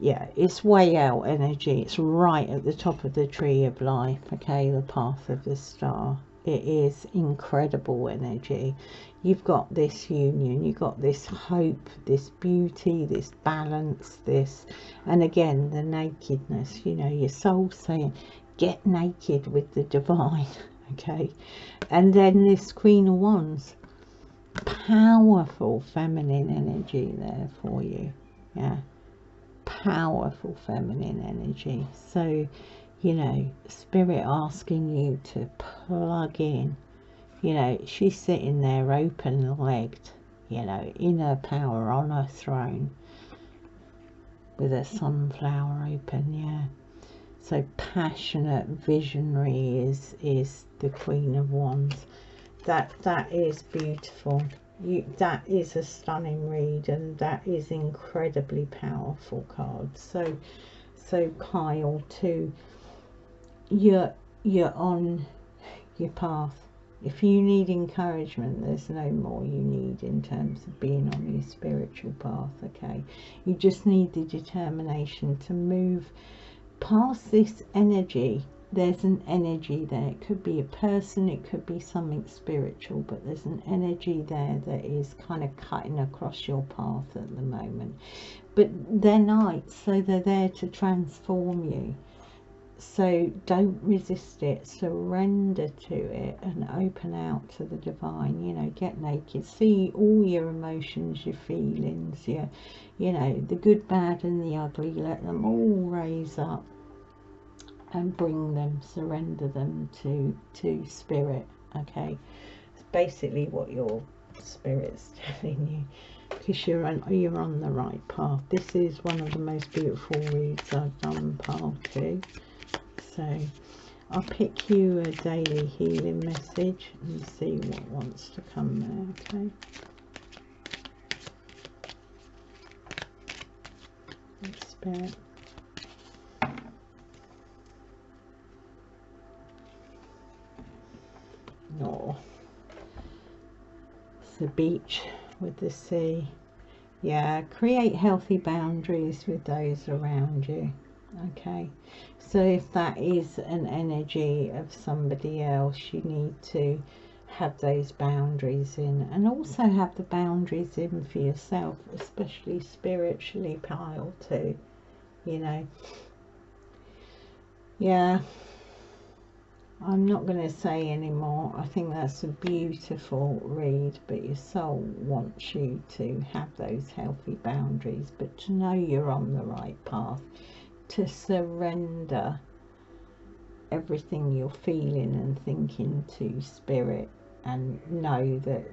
yeah, it's way out energy. It's right at the top of the tree of life. Okay, the path of the star. It is incredible energy. You've got this union, you've got this hope, this beauty, this balance, this, and again, the nakedness. You know, your soul saying, get naked with the divine. Okay, and then this Queen of Wands, powerful feminine energy there for you. Yeah, powerful feminine energy. So, you know, spirit asking you to plug in. You know, she's sitting there open-legged, you know, in her power, on her throne, with her sunflower open. Yeah, so passionate, visionary is the Queen of Wands. That is beautiful. That is a stunning read, and that is incredibly powerful card. So pile 2, you're on your path. If you need encouragement, there's no more you need in terms of being on your spiritual path. Okay, you just need the determination to move past this energy. There's an energy there. It could be a person, it could be something spiritual, but there's an energy there that is kind of cutting across your path at the moment. But they're knights, so they're there to transform you. So don't resist it, surrender to it and open out to the divine. You know, get naked, see all your emotions, your feelings, your, you know, the good, bad and the ugly. Let them all raise up and bring them, surrender them to spirit. Okay, it's basically what your spirit's telling you, because you're on the right path. This is one of the most beautiful reads I've done, pile 2. So I'll pick you a daily healing message and see what wants to come there. Okay, Spirit. Oh, it's the beach with the sea. Yeah, create healthy boundaries with those around you. Okay, so if that is an energy of somebody else, you need to have those boundaries in, and also have the boundaries in for yourself, especially spiritually, pile 2. You know, yeah, I'm not going to say anymore. I think that's a beautiful read, but your soul wants you to have those healthy boundaries, but to know you're on the right path, to surrender everything you're feeling and thinking to spirit, and know that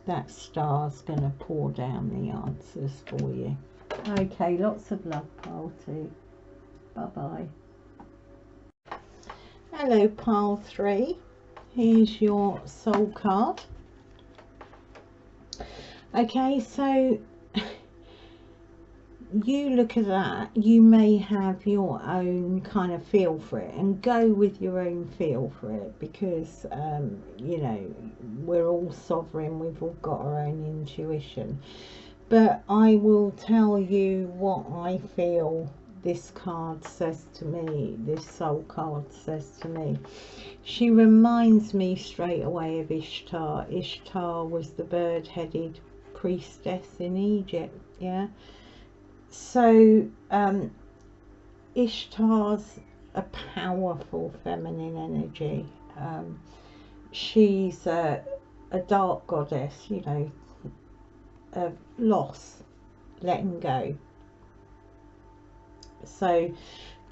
that star's going to pour down the answers for you. Okay, lots of love, pile 2. Bye bye. Hello, pile 3. Here's your soul card. Okay, so you look at that, you may have your own kind of feel for it, and go with your own feel for it, because you know, we're all sovereign, we've all got our own intuition. But I will tell you what I feel this card says to me, this soul card says to me. She reminds me straight away of Ishtar. Ishtar was the bird-headed priestess in Egypt. Yeah, so Ishtar's a powerful feminine energy. She's a dark goddess, you know, of loss, letting go. So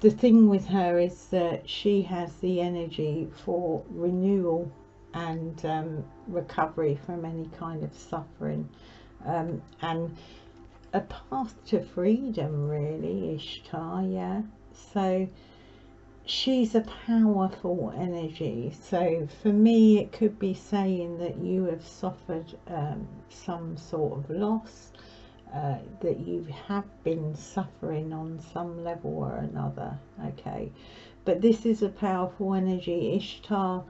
the thing with her is that she has the energy for renewal and recovery from any kind of suffering, and a path to freedom, really, Ishtar. Yeah, so she's a powerful energy. So for me, it could be saying that you have suffered some sort of loss, that you have been suffering on some level or another. Okay, but this is a powerful energy. Ishtar,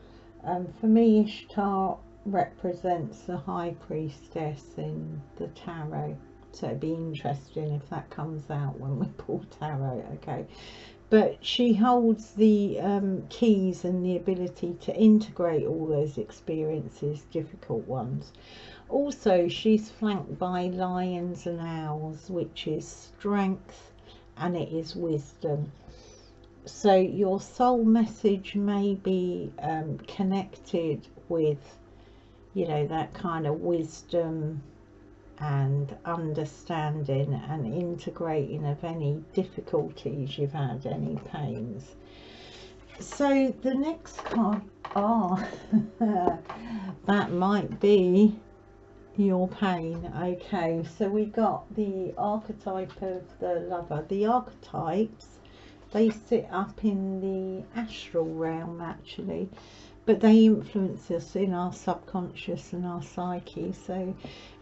for me, Ishtar represents the high priestess in the tarot, so it'd be interesting if that comes out when we pull tarot. Okay, but she holds the keys and the ability to integrate all those experiences, difficult ones. Also, she's flanked by lions and owls, which is strength and it is wisdom. So your soul message may be connected with, you know, that kind of wisdom and understanding and integrating of any difficulties you've had, any pains. So the next card, that might be your pain. Okay, so we got the archetype of the lover. The archetypes, they sit up in the astral realm actually, but they influence us in our subconscious and our psyche, so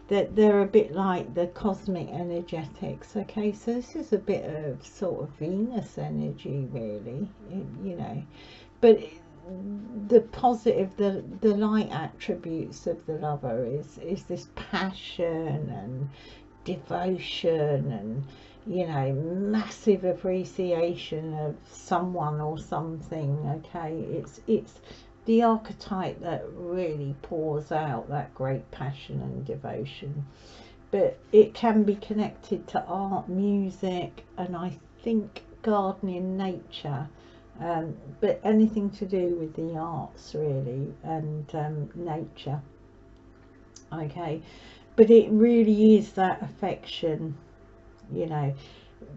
that they're a bit like the cosmic energetics. Okay, so this is a bit of sort of Venus energy, really, you know, but the positive, the light attributes of the lover is this passion and devotion and, you know, massive appreciation of someone or something. Okay, it's the archetype that really pours out that great passion and devotion, but it can be connected to art, music, and I think gardening, nature, but anything to do with the arts really, and nature. Okay, but it really is that affection, you know,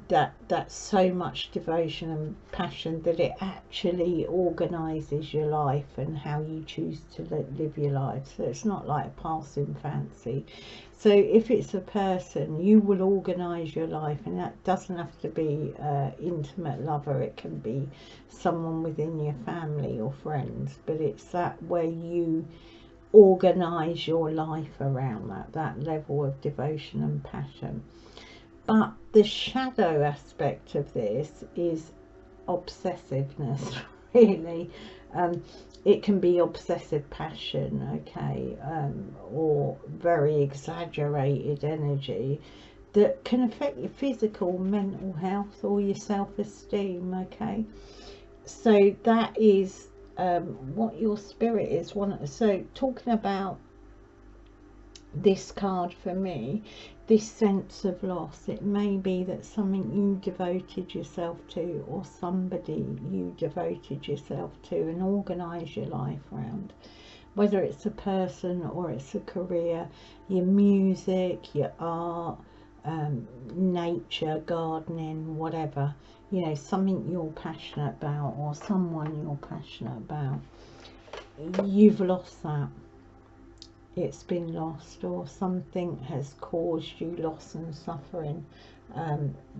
that's so much devotion and passion that it actually organises your life and how you choose to live your life. So it's not like a passing fancy. So if it's a person, you will organise your life, and that doesn't have to be an intimate lover. It can be someone within your family or friends, but it's that where you organise your life around that level of devotion and passion. But the shadow aspect of this is obsessiveness, really. It can be obsessive passion, okay, or very exaggerated energy that can affect your physical, mental health, or your self-esteem. Okay, so that is what your spirit is. So talking about this card for me, this sense of loss, it may be that something you devoted yourself to, or somebody you devoted yourself to and organised your life around, whether it's a person or it's a career, your music, your art, nature, gardening, whatever, you know, something you're passionate about or someone you're passionate about, you've lost that. It's been lost, or something has caused you loss and suffering,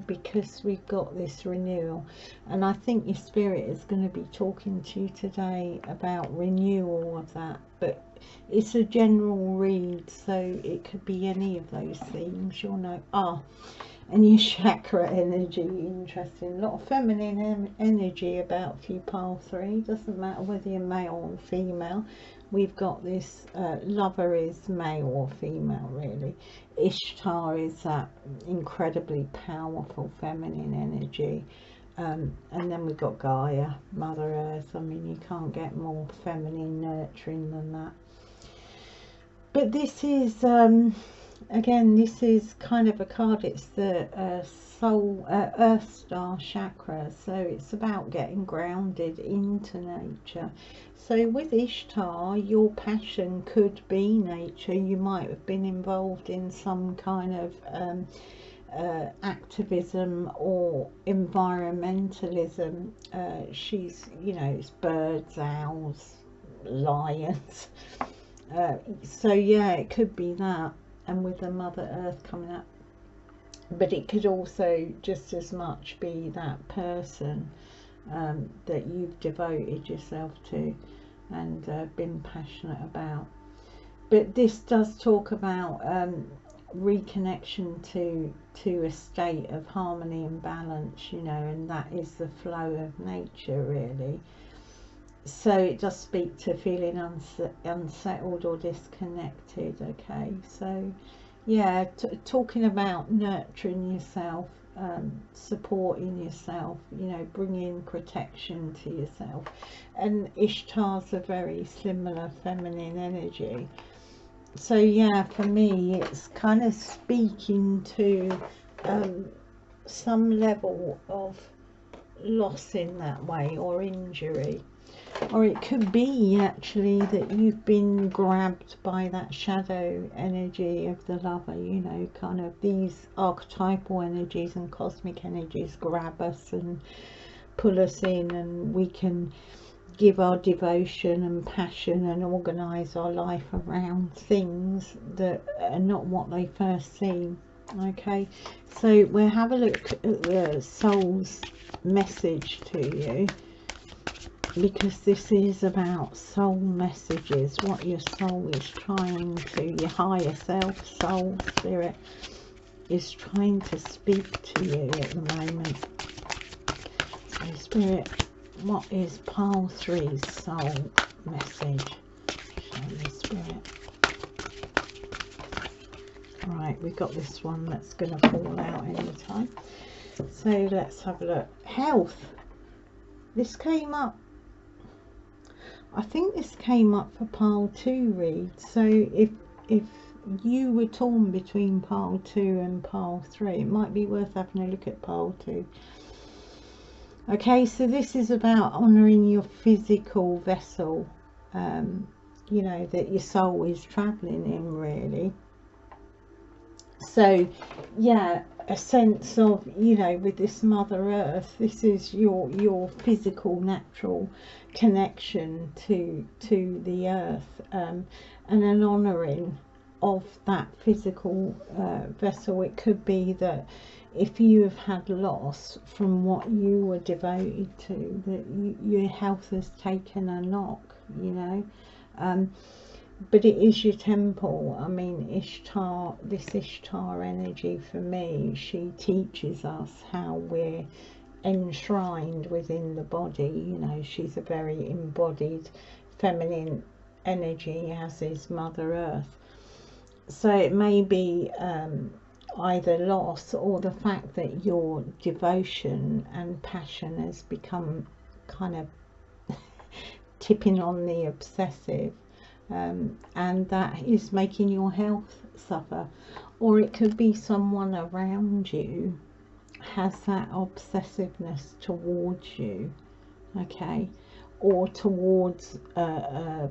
because we've got this renewal. And I think your spirit is going to be talking to you today about renewal of that, but it's a general read, so it could be any of those themes. You'll know. And your chakra energy, interesting. A lot of feminine energy about for you, pile 3. Doesn't matter whether you're male or female. We've got this lover is male or female, really. Ishtar is that incredibly powerful feminine energy. And then we've got Gaia, Mother Earth. I mean, you can't get more feminine, nurturing than that. But this is, again, this is kind of a card. It's the soul, Earth Star chakra. So it's about getting grounded into nature. So with Ishtar, your passion could be nature. You might have been involved in some kind of activism or environmentalism. She's, you know, it's birds, owls, lions. So yeah, it could be that, and with the Mother Earth coming up. But it could also just as much be that person that you've devoted yourself to and been passionate about. But this does talk about reconnection to a state of harmony and balance, you know, and that is the flow of nature, really. So it does speak to feeling unsettled or disconnected. Okay, so yeah, talking about nurturing yourself, supporting yourself, you know, bringing protection to yourself. And Ishtar's a very similar feminine energy. So yeah, for me it's kind of speaking to some level of loss in that way, or injury. Or it could be actually that you've been grabbed by that shadow energy of the lover, you know, kind of these archetypal energies and cosmic energies grab us and pull us in, and we can give our devotion and passion and organise our life around things that are not what they first seem. Okay, so we'll have a look at the soul's message to you, because this is about soul messages, what your soul is trying to, your higher self, soul, spirit, is trying to speak to you at the moment. So spirit, what is pile 3's soul message? Show me, spirit. Right, we've got this one that's going to fall out any time. So let's have a look. Health. This came up. I think this came up for pile 2 read. So if you were torn between pile 2 and pile 3, it might be worth having a look at pile 2. Okay, so this is about honouring your physical vessel, you know, that your soul is travelling in, really. So yeah, a sense of, you know, with this Mother Earth, this is your physical, natural connection to the earth, and an honouring of that physical vessel. It could be that if you have had loss from what you were devoted to, that your health has taken a knock, you know. But it is your temple. I mean, Ishtar, this Ishtar energy for me, she teaches us how we're enshrined within the body. You know, she's a very embodied feminine energy, as is Mother Earth. So it may be either loss or the fact that your devotion and passion has become kind of tipping on the obsessive. And that is making your health suffer. Or it could be someone around you has that obsessiveness towards you, okay, or towards a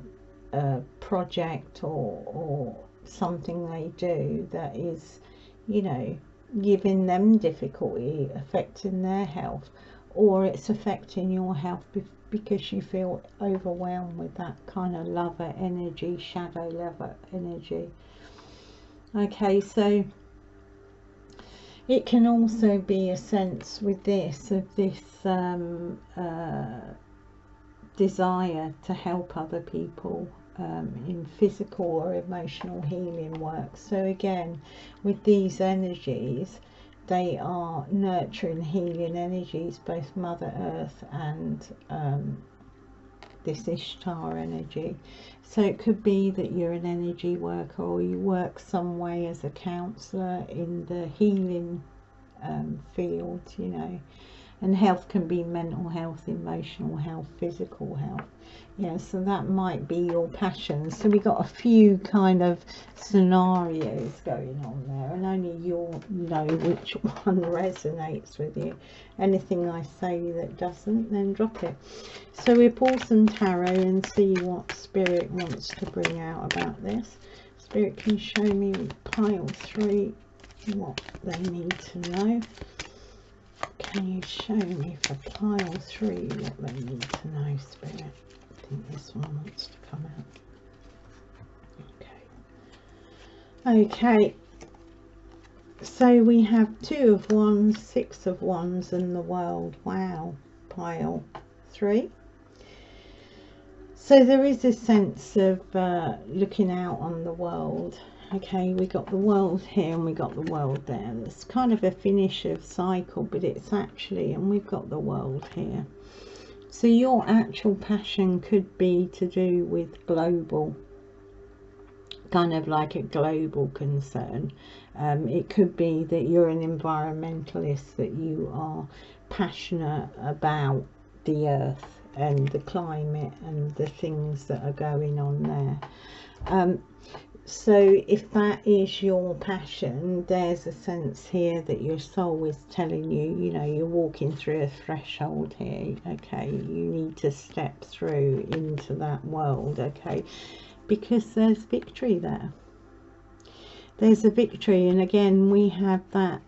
project or something they do that is, you know, giving them difficulty, affecting their health, or it's affecting your health because you feel overwhelmed with that kind of lover energy, shadow lover energy. Okay, so it can also be a sense with this of this desire to help other people in physical or emotional healing work. So again, with these energies, they are nurturing, healing energies, both Mother Earth and this Ishtar energy. So it could be that you're an energy worker, or you work some way as a counsellor in the healing field, you know. And health can be mental health, emotional health, physical health. Yeah, so that might be your passion. So we got a few kind of scenarios going on there, and only you'll know which one resonates with you. Anything I say that doesn't, then drop it. So we'll pull some tarot and see what Spirit wants to bring out about this. Spirit, can you show me pile 3 what they need to know. Can you show me for pile 3 what they need to know, Spirit? I think this one wants to come out. Okay, so we have 2 of Wands, 6 of Wands, and the World. Wow, pile 3. So there is a sense of looking out on the world. Okay, we got the World here and we got the World there. It's kind of a finish of cycle, but it's actually, and we've got the World here. So your actual passion could be to do with global, kind of like a global concern. It could be that you're an environmentalist, that you are passionate about the earth and the climate and the things that are going on there. So if that is your passion, there's a sense here that your soul is telling you, you know, you're walking through a threshold here. Okay, you need to step through into that world. Okay, because there's victory there. There's a victory, and again we have that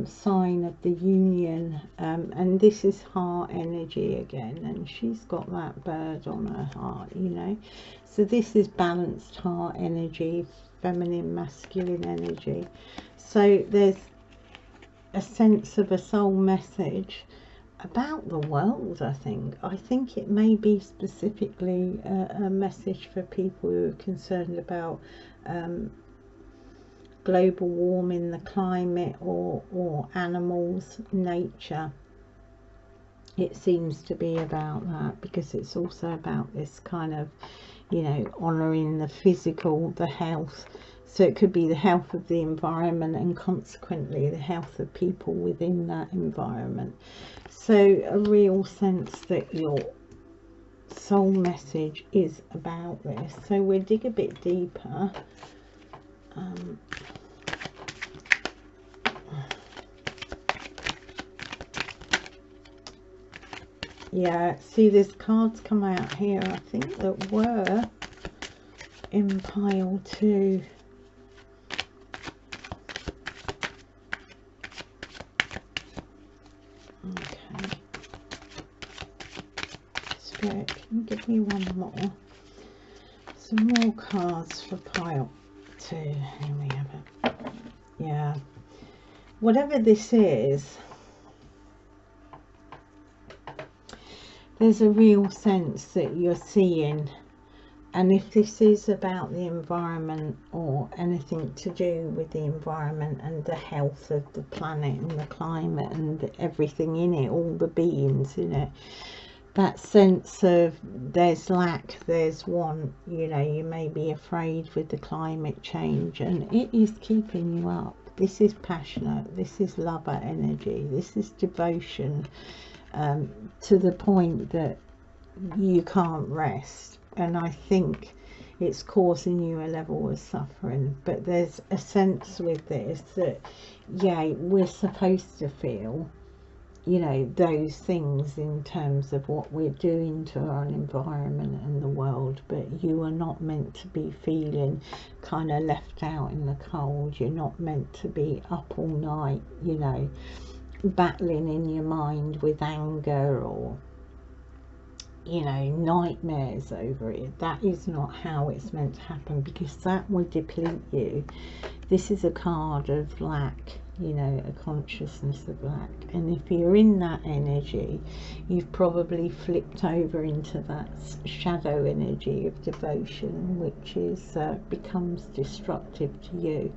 sign of the union, and this is heart energy again, and she's got that bird on her heart, you know. So this is balanced heart energy, feminine, masculine energy. So there's a sense of a soul message about the world. I think it may be specifically a message for people who are concerned about global warming, the climate, or animals, nature. It seems to be about that, because it's also about this kind of, you know, honouring the physical, the health. So it could be the health of the environment and consequently the health of people within that environment. So a real sense that your soul message is about this. So we'll dig a bit deeper. Yeah, see, there's cards come out here, I think, that were in pile 2. Okay. Spirit, can you give me one more? Some more cards for pile 2. Here we have it. Yeah. Whatever this is, there's a real sense that you're seeing, and if this is about the environment or anything to do with the environment and the health of the planet and the climate and everything in it, all the beings in it, that sense of there's lack, there's want, you know, you may be afraid with the climate change, and it is keeping you up. This is passionate, this is lover energy, this is devotion, to the point that you can't rest, and I think it's causing you a level of suffering. But there's a sense with this that, yeah, we're supposed to feel, you know, those things in terms of what we're doing to our environment and the world, but you are not meant to be feeling kind of left out in the cold. You're not meant to be up all night, you know, battling in your mind with anger or, you know, nightmares over it. That is not how it's meant to happen, because that will deplete you. This is a card of lack, you know, a consciousness of lack, and if you're in that energy, you've probably flipped over into that shadow energy of devotion, which is becomes destructive to you.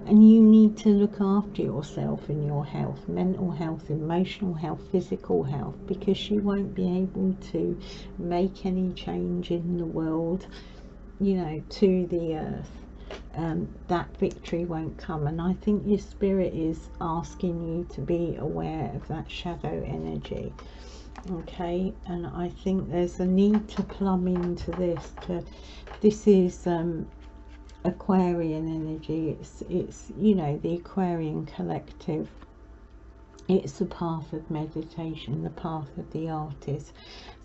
And you need to look after yourself and your health, mental health, emotional health, physical health, because you won't be able to make any change in the world, you know, to the earth. That victory won't come, and I think your spirit is asking you to be aware of that shadow energy. Okay, and I think there's a need to plumb into this. This is Aquarian energy. It's you know, the Aquarian collective. It's the path of meditation, the path of the artist.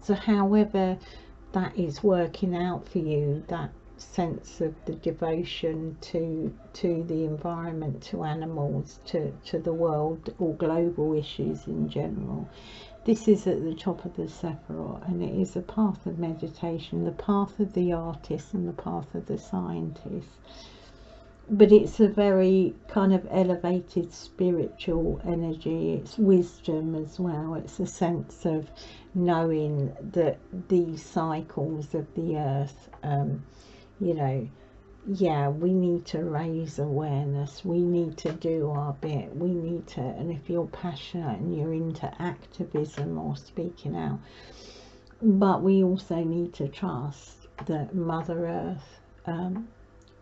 So however that is working out for you, that sense of the devotion to the environment, to animals, to the world, or global issues in general. This is at the top of the Sephiroth, and it is a path of meditation, the path of the artist and the path of the scientist. But it's a very kind of elevated spiritual energy. It's wisdom as well. It's a sense of knowing that these cycles of the earth, you know, yeah, we need to raise awareness, we need to do our bit, we need to, and if you're passionate and you're into activism or speaking out, but we also need to trust that Mother Earth,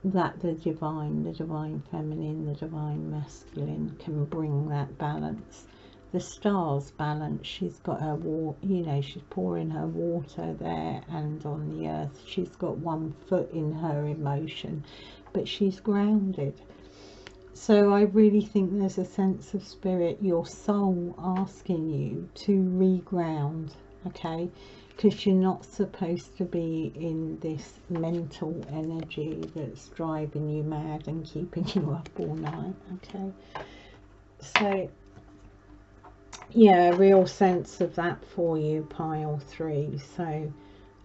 that the divine feminine, the divine masculine can bring that balance. The stars balance. She's got her water, you know, she's pouring her water there, and on the earth she's got one foot in her emotion, but she's grounded. So I really think there's a sense of spirit, your soul asking you to reground, okay? Because you're not supposed to be in this mental energy that's driving you mad and keeping you up all night, okay? So yeah, a real sense of that for you, pile 3. So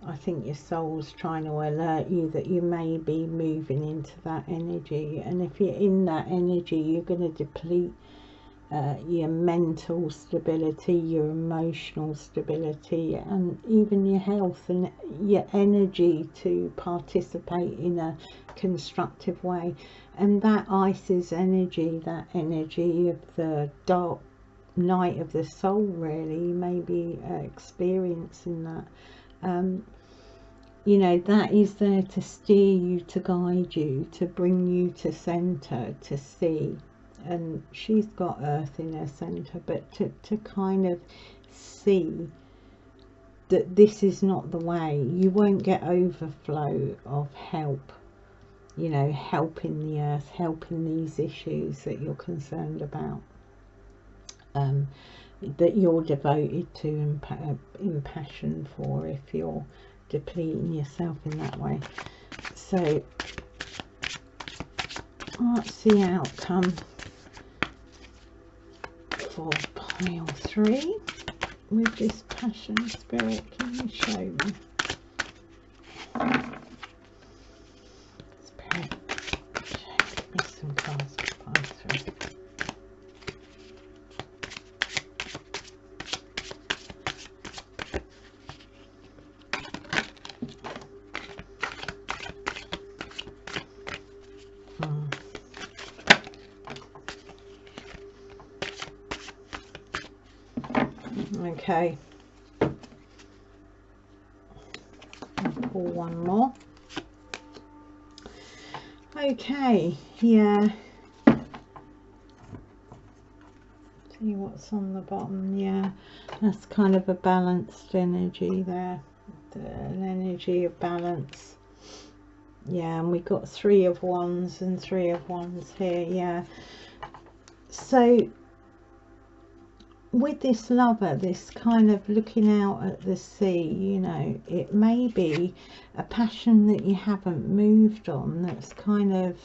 I think your soul's trying to alert you that you may be moving into that energy, and if you're in that energy, you're going to deplete your mental stability, your emotional stability, and even your health and your energy to participate in a constructive way. And that Isis energy, that energy of the dark night of the soul, really, you may be experiencing that. You know, that is there to steer you, to guide you, to bring you to center, to see. And she's got earth in her center, but to kind of see that this is not the way. You won't get overflow of help, you know, helping the earth, helping these issues that you're concerned about, that you're devoted to and impassioned for, if you're depleting yourself in that way. So that's the outcome for pile 3 with this passion spirit. Can you show me? Spirit, show me some cards for pile 3. Okay, I'll pull one more. Okay, yeah, see what's on the bottom. Yeah, that's kind of a balanced energy there, an energy of balance. Yeah, and we got 3 of Wands and 3 of Wands here. Yeah, so with this lover, this kind of looking out at the sea, you know, it may be a passion that you haven't moved on, that's kind of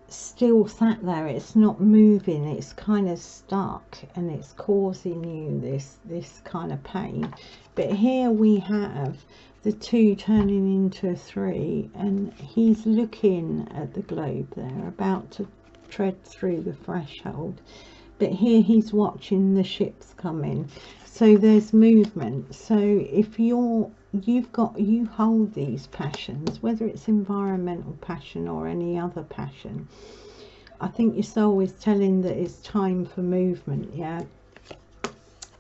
still sat there. It's not moving, it's kind of stuck, and it's causing you this kind of pain. But here we have the 2 turning into a 3, and he's looking at the globe there, about to tread through the threshold. But here he's watching the ships come in, so there's movement. So if you hold these passions, whether it's environmental passion or any other passion, I think your soul is telling that it's time for movement. Yeah,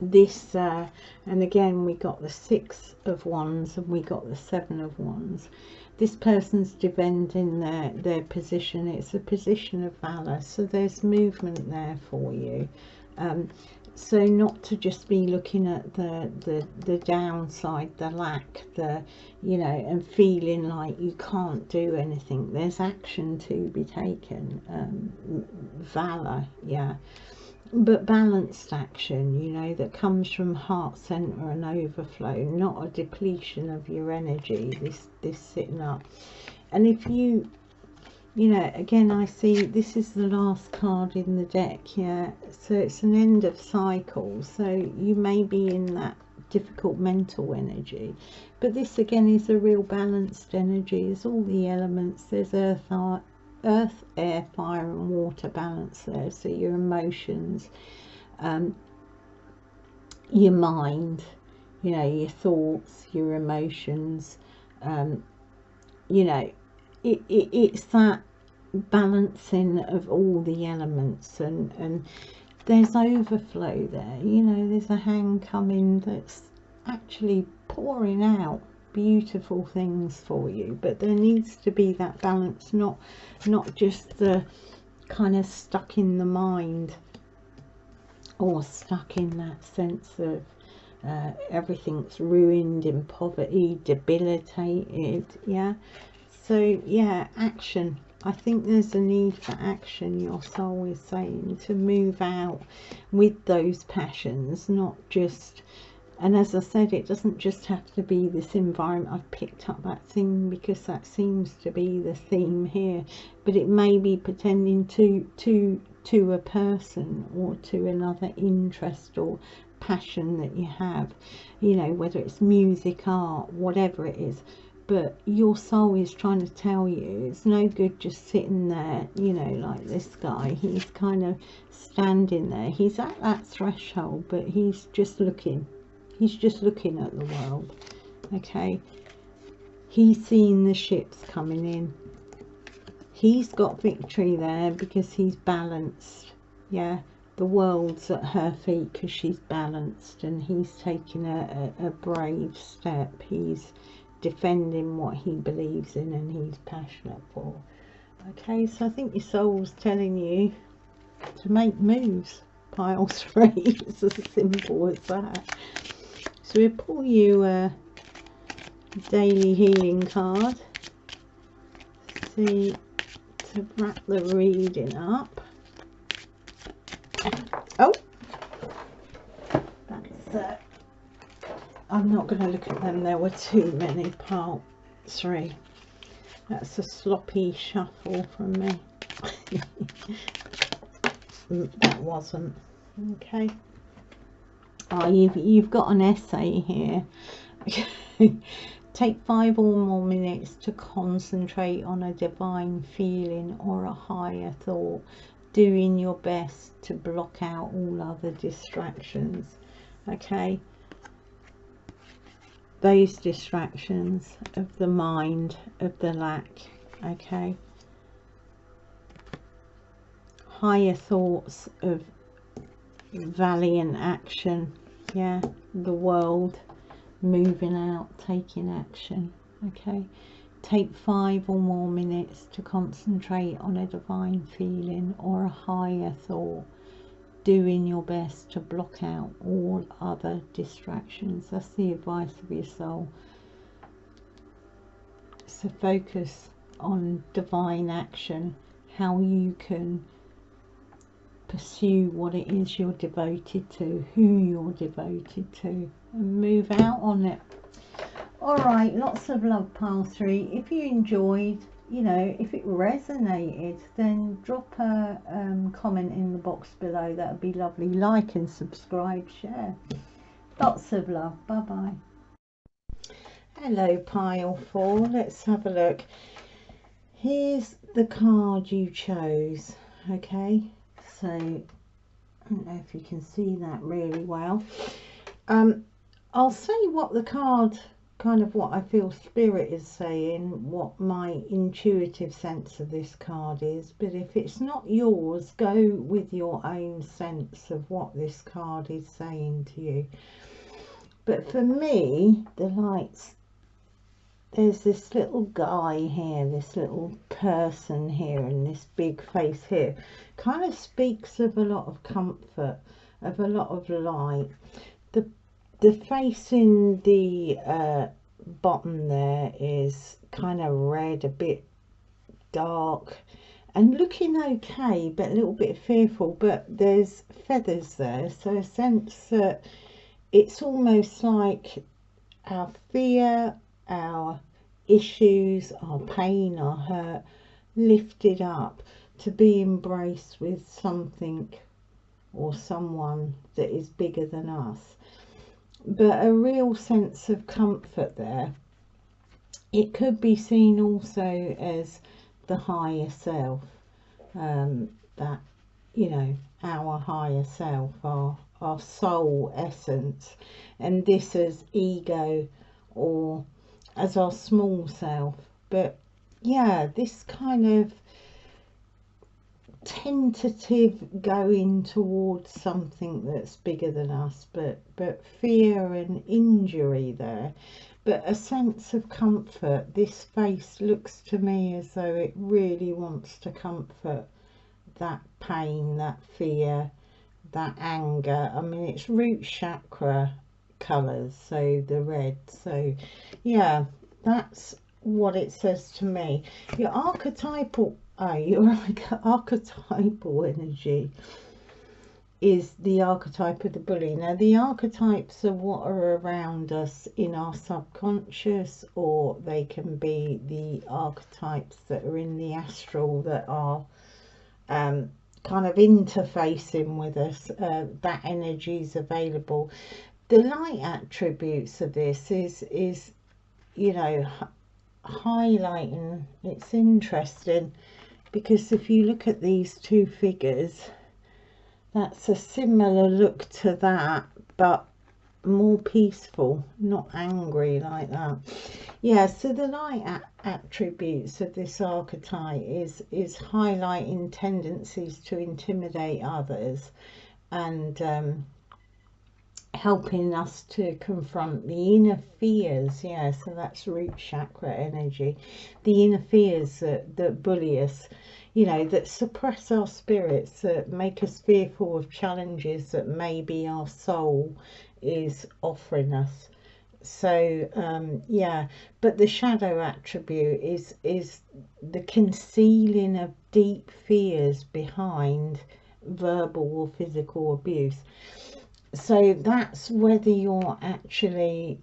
this and again we got the 6 of Wands and we got the 7 of Wands. This person's defending their position. It's a position of valor, so there's movement there for you. So not to just be looking at the downside, the lack, the, you know, and feeling like you can't do anything. There's action to be taken, valor, yeah, but balanced action, you know, that comes from heart center and overflow, not a depletion of your energy, this sitting up. And if you know, again, I see this is the last card in the deck, yeah, so it's an end of cycle, so you may be in that difficult mental energy, but this again is a real balanced energy. It's all the elements. There's earth, air, fire and water balance there, so your emotions, your mind, you know, your thoughts, your emotions, you know, it's that balancing of all the elements, and there's overflow there, you know, there's a hand coming that's actually pouring out beautiful things for you, but there needs to be that balance, not just the kind of stuck in the mind or stuck in that sense of everything's ruined, in poverty, debilitated, yeah. So yeah, action. I think there's a need for action, your soul is saying, to move out with those passions, not just, and as I said, it doesn't just have to be this environment. I've picked up that thing because that seems to be the theme here, but it may be pretending to a person or to another interest or passion that you have, you know, whether it's music, art, whatever it is. But your soul is trying to tell you it's no good just sitting there, you know, like this guy. He's kind of standing there. He's at that threshold, but he's just looking. He's just looking at the world, okay? He's seeing the ships coming in. He's got victory there because he's balanced, yeah? The world's at her feet because she's balanced, and he's taking a brave step. He's defending what he believes in and he's passionate for. Okay, so I think your soul's telling you to make moves, pile 3. It's as simple as that. So we'll pull you a daily healing card, see, to wrap the reading up. Oh, that's I'm not going to look at them, there were too many. Pile 3. That's a sloppy shuffle from me. That wasn't. Okay. Oh, you've got an essay here. Take 5 or more minutes to concentrate on a divine feeling or a higher thought, doing your best to block out all other distractions. Okay. Those distractions of the mind, of the lack, okay? Higher thoughts of valiant action, yeah? The world moving out, taking action, okay? Take 5 or more minutes to concentrate on a divine feeling or a higher thought, doing your best to block out all other distractions. That's the advice of your soul. So focus on divine action, how you can pursue what it is you're devoted to, who you're devoted to, and move out on it. All right, lots of love, pile 3. If you enjoyed, you know, if it resonated, then drop a comment in the box below. That would be lovely. Like and subscribe, share. Lots of love. Bye bye. Hello, pile 4. Let's have a look. Here's the card you chose. Okay, so I don't know if you can see that really well. I'll say what the card, kind of what I feel spirit is saying, what my intuitive sense of this card is, but if it's not yours, go with your own sense of what this card is saying to you. But for me, the lights, there's this little guy here, this little person here, and this big face here, kind of speaks of a lot of comfort, of a lot of light. The face in the bottom there is kind of red, a bit dark, and looking okay, but a little bit fearful, but there's feathers there, so a sense that it's almost like our fear, our issues, our pain, our hurt, lifted up to be embraced with something or someone that is bigger than us. But a real sense of comfort there. It could be seen also as the higher self, that, you know, our higher self, our soul essence, and this as ego or as our small self. But yeah, this kind of tentative going towards something that's bigger than us, but fear and injury there, but a sense of comfort. This face looks to me as though it really wants to comfort that pain, that fear, that anger. I mean, it's root chakra colours, so the red. So yeah, that's what it says to me. Your archetypal archetypal energy is the archetype of the bully. Now, the archetypes are what are around us in our subconscious, or they can be the archetypes that are in the astral that are kind of interfacing with us. That energy is available. The light attributes of this is you know, highlighting. It's interesting because if you look at these two figures, that's a similar look to that, but more peaceful, not angry like that. Yeah, so the light attributes of this archetype is highlighting tendencies to intimidate others, and helping us to confront the inner fears. Yeah, so that's root chakra energy. The inner fears that bully us, you know, that suppress our spirits, that make us fearful of challenges that maybe our soul is offering us. So yeah, but the shadow attribute is the concealing of deep fears behind verbal or physical abuse. So that's whether you're actually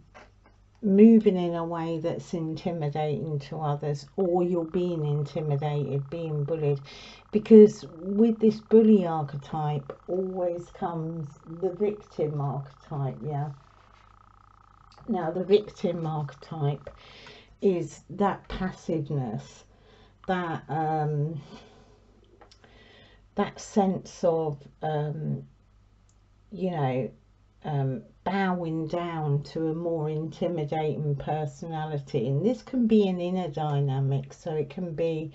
moving in a way that's intimidating to others, or you're being intimidated, being bullied. Because with this bully archetype always comes the victim archetype. Yeah, now the victim archetype is that passiveness, that that sense of you know, bowing down to a more intimidating personality. And this can be an inner dynamic, so it can be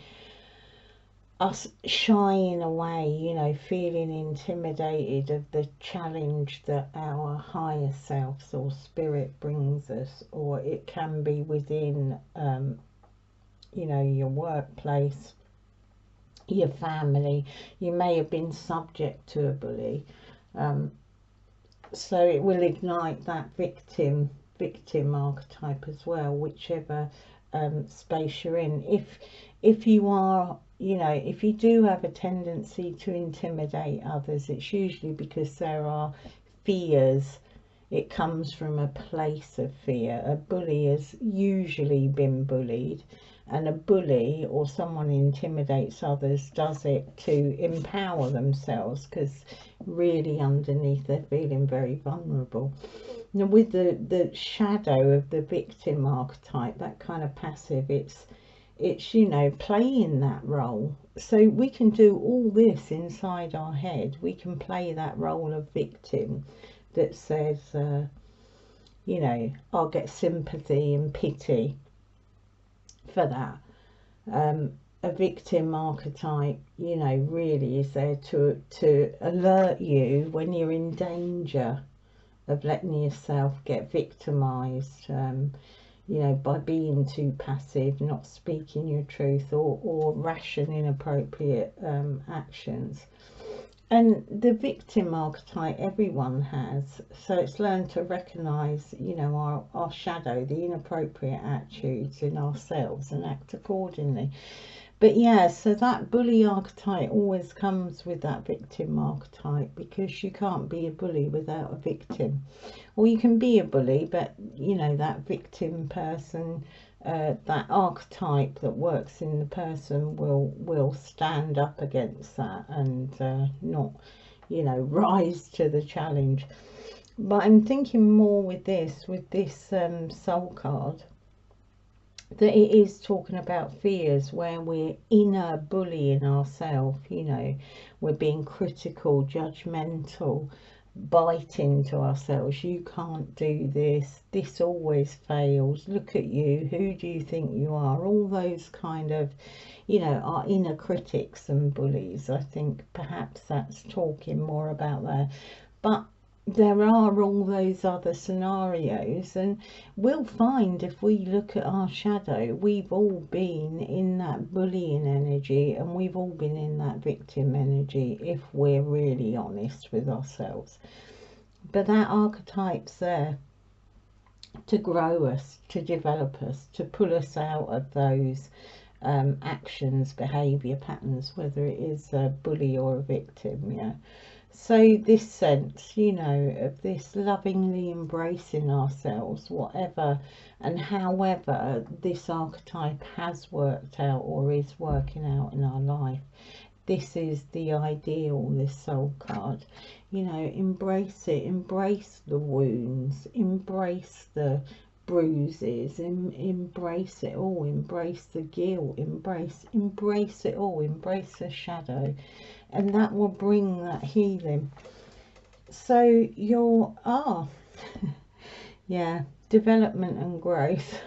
us shying away, you know, feeling intimidated of the challenge that our higher selves or spirit brings us. Or it can be within you know, your workplace, your family. You may have been subject to a bully, so it will ignite that victim archetype as well, whichever space you're in. If you are, you know, if you do have a tendency to intimidate others, it's usually because there are fears. It comes from a place of fear. A bully has usually been bullied, and a bully or someone intimidates others does it to empower themselves, because really underneath they're feeling very vulnerable. Now with the shadow of the victim archetype, that kind of passive, it's you know, playing that role. So we can do all this inside our head. We can play that role of victim that says you know, I'll get sympathy and pity for that. A victim archetype, you know, really is there to alert you when you're in danger of letting yourself get victimized, you know, by being too passive, not speaking your truth, or rash and inappropriate actions. And the victim archetype everyone has, so it's learned to recognize, you know, our shadow, the inappropriate attitudes in ourselves, and act accordingly. But yeah, so that bully archetype always comes with that victim archetype, because you can't be a bully without a victim. Or you can be a bully, but you know, that victim person, that archetype that works in the person will stand up against that and not, you know, rise to the challenge. But I'm thinking more with this soul card, that it is talking about fears where we're inner bullying ourselves, you know, we're being critical, judgmental, biting to ourselves. You can't do this, this always fails, look at you, who do you think you are? All those kind of, you know, our inner critics and bullies. I think perhaps that's talking more about there. But there are all those other scenarios, and we'll find, if we look at our shadow, we've all been in that bullying energy, and we've all been in that victim energy, if we're really honest with ourselves. But that archetype's there to grow us, to develop us, to pull us out of those actions, behavior patterns, whether it is a bully or a victim. Yeah. So this sense, you know, of this lovingly embracing ourselves, whatever and however this archetype has worked out or is working out in our life, this is the ideal, this soul card. You know, embrace it, embrace the wounds, embrace the bruises, embrace it all, embrace the guilt, embrace it all, embrace the shadow, and that will bring that healing. So your yeah, development and growth.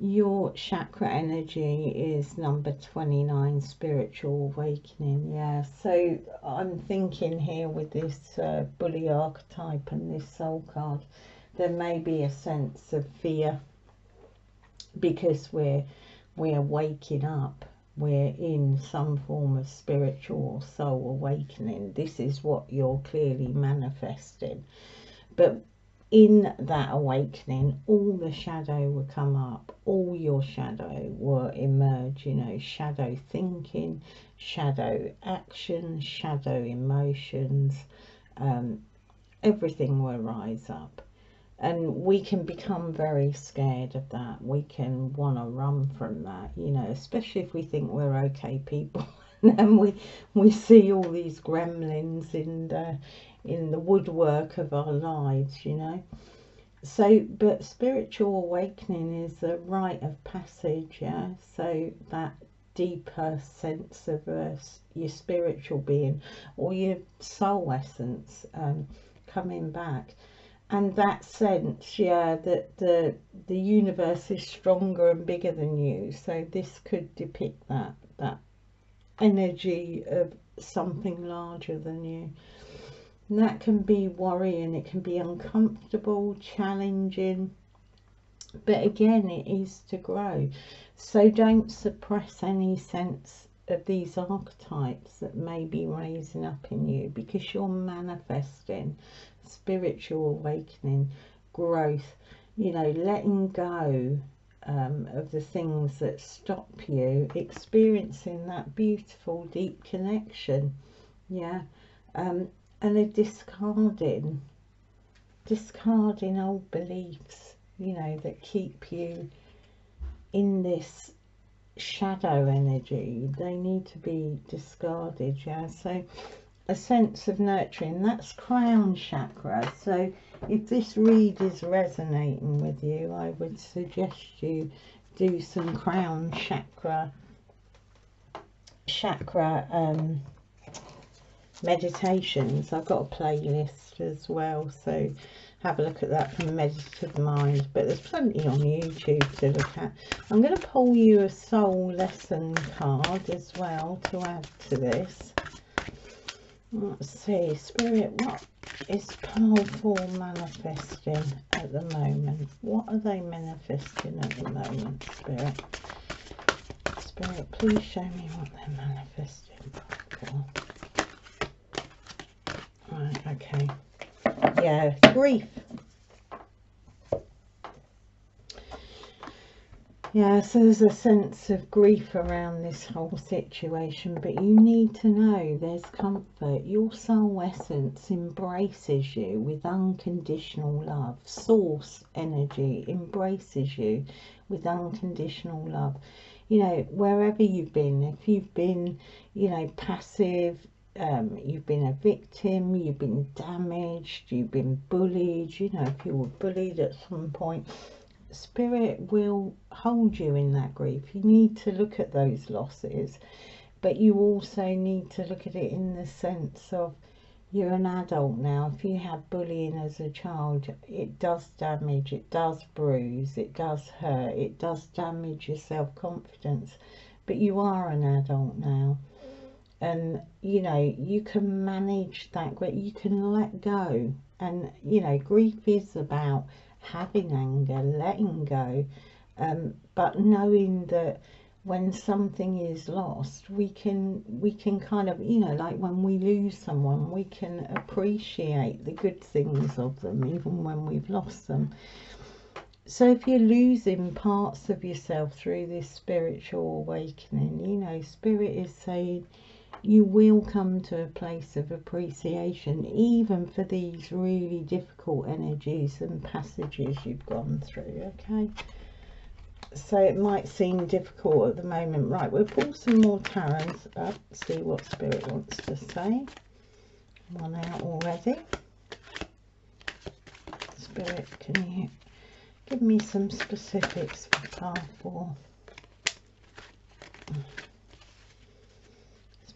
Your chakra energy is number 29, spiritual awakening. Yeah, so I'm thinking here with this bully archetype and this soul card, there may be a sense of fear because we're waking up, we're in some form of spiritual or soul awakening. This is what you're clearly manifesting. But in that awakening, all the shadow will come up, all your shadow will emerge, you know, shadow thinking, shadow action, shadow emotions, everything will rise up. And we can become very scared of that. We can want to run from that, you know, especially if we think we're okay people. And then we see all these gremlins in the woodwork of our lives, you know. So, but spiritual awakening is a rite of passage, yeah. So that deeper sense of your spiritual being or your soul essence coming back. And that sense, yeah, that the universe is stronger and bigger than you. So this could depict that energy of something larger than you. And that can be worrying, it can be uncomfortable, challenging. But again, it is to grow. So don't suppress any sense of these archetypes that may be raising up in you, because you're manifesting spiritual awakening, growth, you know, letting go of the things that stop you experiencing that beautiful deep connection. Yeah. And a discarding old beliefs, you know, that keep you in this shadow energy. They need to be discarded. Yeah. So a sense of nurturing, that's crown chakra. So if this read is resonating with you, I would suggest you do some crown chakra meditations. I've got a playlist as well, so have a look at that from Meditative Mind, but there's plenty on YouTube to look at. I'm going to pull you a soul lesson card as well to add to this. Let's see, Spirit, what is powerful manifesting at the moment? What are they manifesting at the moment, Spirit? Spirit, please show me what they're manifesting for. Right, okay. Yeah, grief. Yeah, so there's a sense of grief around this whole situation, but you need to know there's comfort. Your soul essence embraces you with unconditional love. Source energy embraces you with unconditional love. You know, wherever you've been, if you've been, you know, passive, you've been a victim, you've been damaged, you've been bullied, you know, if you were bullied at some point, Spirit will hold you in that grief. You need to look at those losses, but you also need to look at it in the sense of you're an adult now. If you had bullying as a child, it does damage, it does bruise, it does hurt, it does damage your self-confidence, but you are an adult now, and you know you can manage that. You can let go, and you know grief is about having anger, letting go, but knowing that when something is lost, we can kind of, you know, like when we lose someone, we can appreciate the good things of them even when we've lost them. So if you're losing parts of yourself through this spiritual awakening, you know, Spirit is saying you will come to a place of appreciation even for these really difficult energies and passages you've gone through. Okay, so it might seem difficult at the moment. Right, we'll pull some more tarots up, see what Spirit wants to say. One out already. Spirit, can you give me some specifics for pile 4?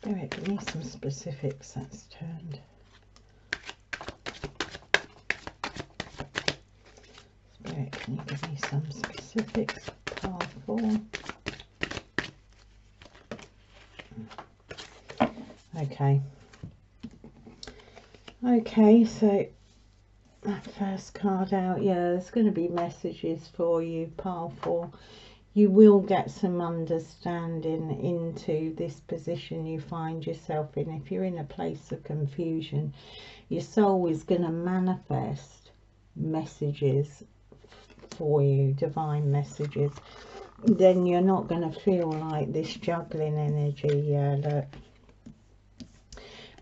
Spirit, give me some specifics. That's turned. Spirit, can you give me some specifics for pile 4? Okay. Okay, so that first card out, yeah, there's going to be messages for you, pile 4. You will get some understanding into this position you find yourself in. If you're in a place of confusion, your soul is going to manifest messages for you, divine messages. Then you're not going to feel like this juggling energy. Yeah, look.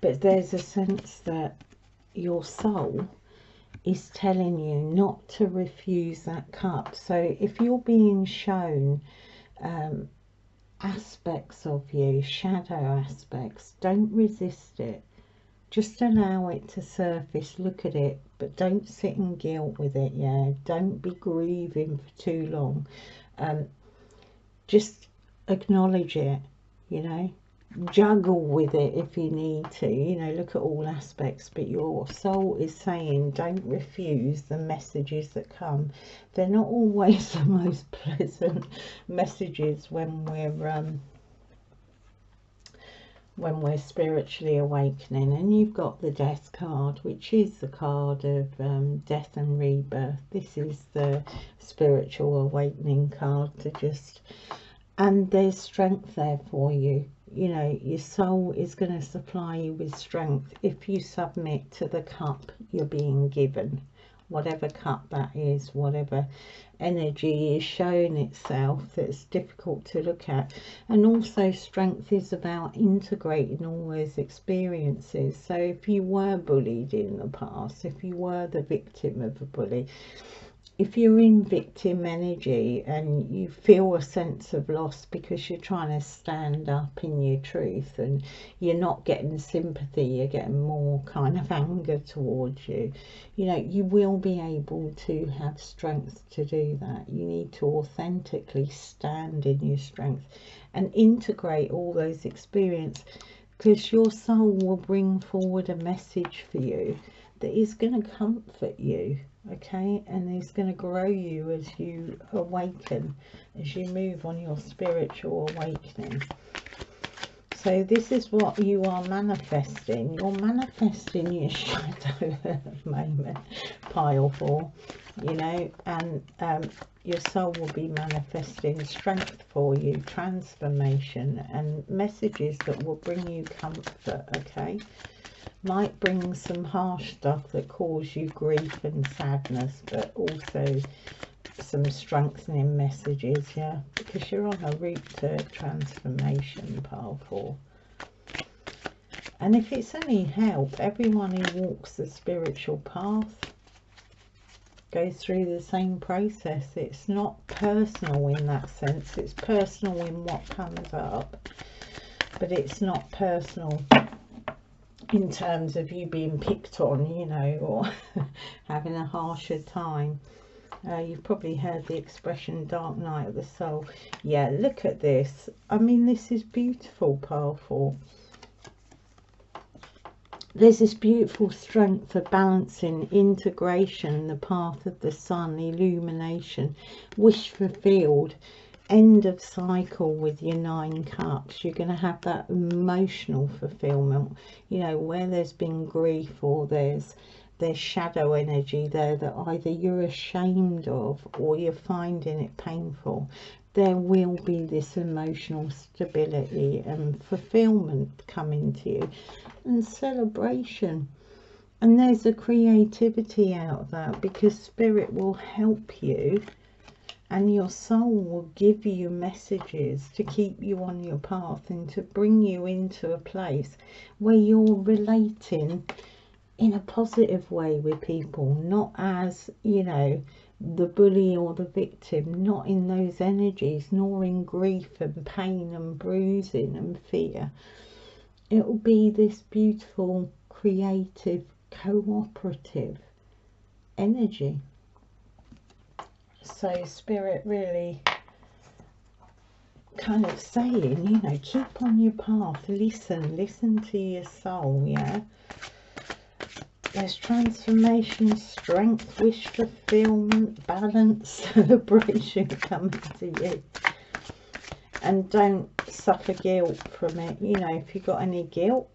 But there's a sense that your soul is telling you not to refuse that cup. So if you're being shown aspects of you, shadow aspects, don't resist it. Just allow it to surface, look at it, but don't sit in guilt with it. Yeah, don't be grieving for too long. Just acknowledge it, you know, juggle with it if you need to, you know, look at all aspects, but your soul is saying don't refuse the messages that come. They're not always the most pleasant messages when we're spiritually awakening. And you've got the Death card, which is the card of death and rebirth. This is the spiritual awakening card to just, and there's strength there for you. You know, your soul is going to supply you with strength if you submit to the cup you're being given, whatever cup that is, whatever energy is showing itself that's difficult to look at. And also strength is about integrating all those experiences. So if you were bullied in the past, if you were the victim of a bully, if you're in victim energy and you feel a sense of loss because you're trying to stand up in your truth and you're not getting sympathy, you're getting more kind of anger towards you, you know, you will be able to have strength to do that. You need to authentically stand in your strength and integrate all those experiences, because your soul will bring forward a message for you that is going to comfort you. Okay, and it's going to grow you as you awaken, as you move on your spiritual awakening. So this is what you are manifesting. You're manifesting your shadow at the moment, pile 4, you know, and your soul will be manifesting strength for you, transformation, and messages that will bring you comfort. Okay, might bring some harsh stuff that cause you grief and sadness, but also some strengthening messages, yeah, because you're on a route to transformation, pile 4. And if it's any help, everyone who walks the spiritual path goes through the same process. It's not personal in that sense. It's personal in what comes up, but it's not personal in terms of you being picked on, you know, or having a harsher time. You've probably heard the expression dark night of the soul. Yeah, look at this. I mean, this is beautiful, pile 4. There's this beautiful strength of balancing, integration, the path of the sun, illumination, wish fulfilled, end of cycle with your 9 cups. You're going to have that emotional fulfillment, you know, where there's been grief or there's shadow energy there that either you're ashamed of or you're finding it painful. There will be this emotional stability and fulfillment coming to you, and celebration. And there's a creativity out of that, because spirit will help you and your soul will give you messages to keep you on your path and to bring you into a place where you're relating in a positive way with people, not as, you know, the bully or the victim, not in those energies, nor in grief and pain and bruising and fear. It will be this beautiful, creative, cooperative energy. So spirit really kind of saying, you know, keep on your path, listen to your soul, yeah. There's transformation, strength, wish fulfillment, balance, celebration coming to you. And don't suffer guilt from it. You know, if you've got any guilt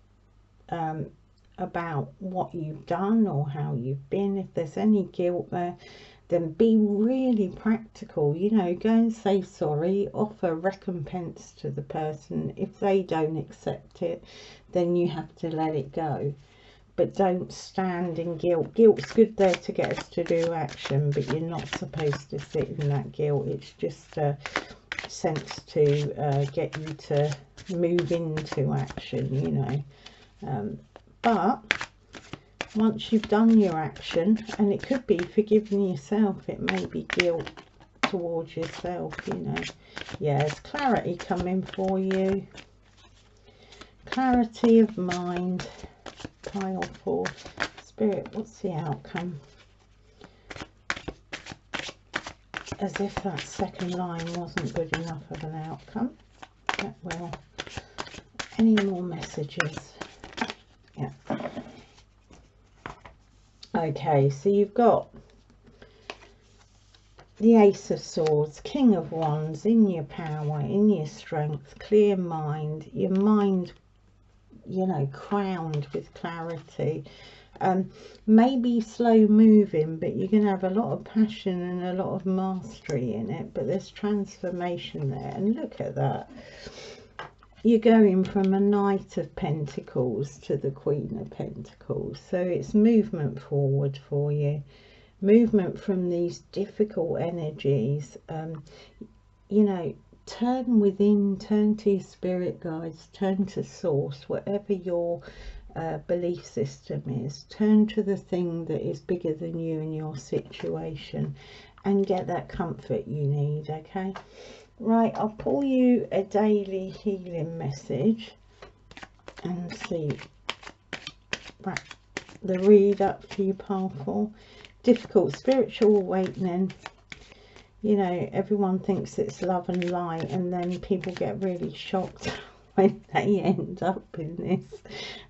about what you've done or how you've been, if there's any guilt there, then be really practical. You know, go and say sorry, offer recompense to the person. If they don't accept it, then you have to let it go. But don't stand in guilt. Guilt's good there to get us to do action, but you're not supposed to sit in that guilt. It's just a sense to get you to move into action, you know. But once you've done your action, and it could be forgiving yourself, it may be guilt towards yourself, you know. Yeah, there's clarity coming for you. Clarity of mind. Pile 4. Spirit, what's the outcome? As if that second line wasn't good enough of an outcome. Yeah, well, any more messages? Yeah. Okay, so you've got the Ace of Swords, King of Wands, in your power, in your strength, clear mind, your mind, you know, crowned with clarity. Maybe slow moving, but you're going to have a lot of passion and a lot of mastery in it, but there's transformation there. And look at that, you're going from a Knight of Pentacles to the Queen of Pentacles. So it's movement forward for you, movement from these difficult energies. You know, turn within, turn to your spirit guides, turn to source, whatever your belief system is. Turn to the thing that is bigger than you and your situation, and get that comfort you need. Okay, right, I'll pull you a daily healing message and see. Right, the read up for you, powerful. Difficult spiritual awakening. You know, everyone thinks it's love and light, and then people get really shocked when they end up in this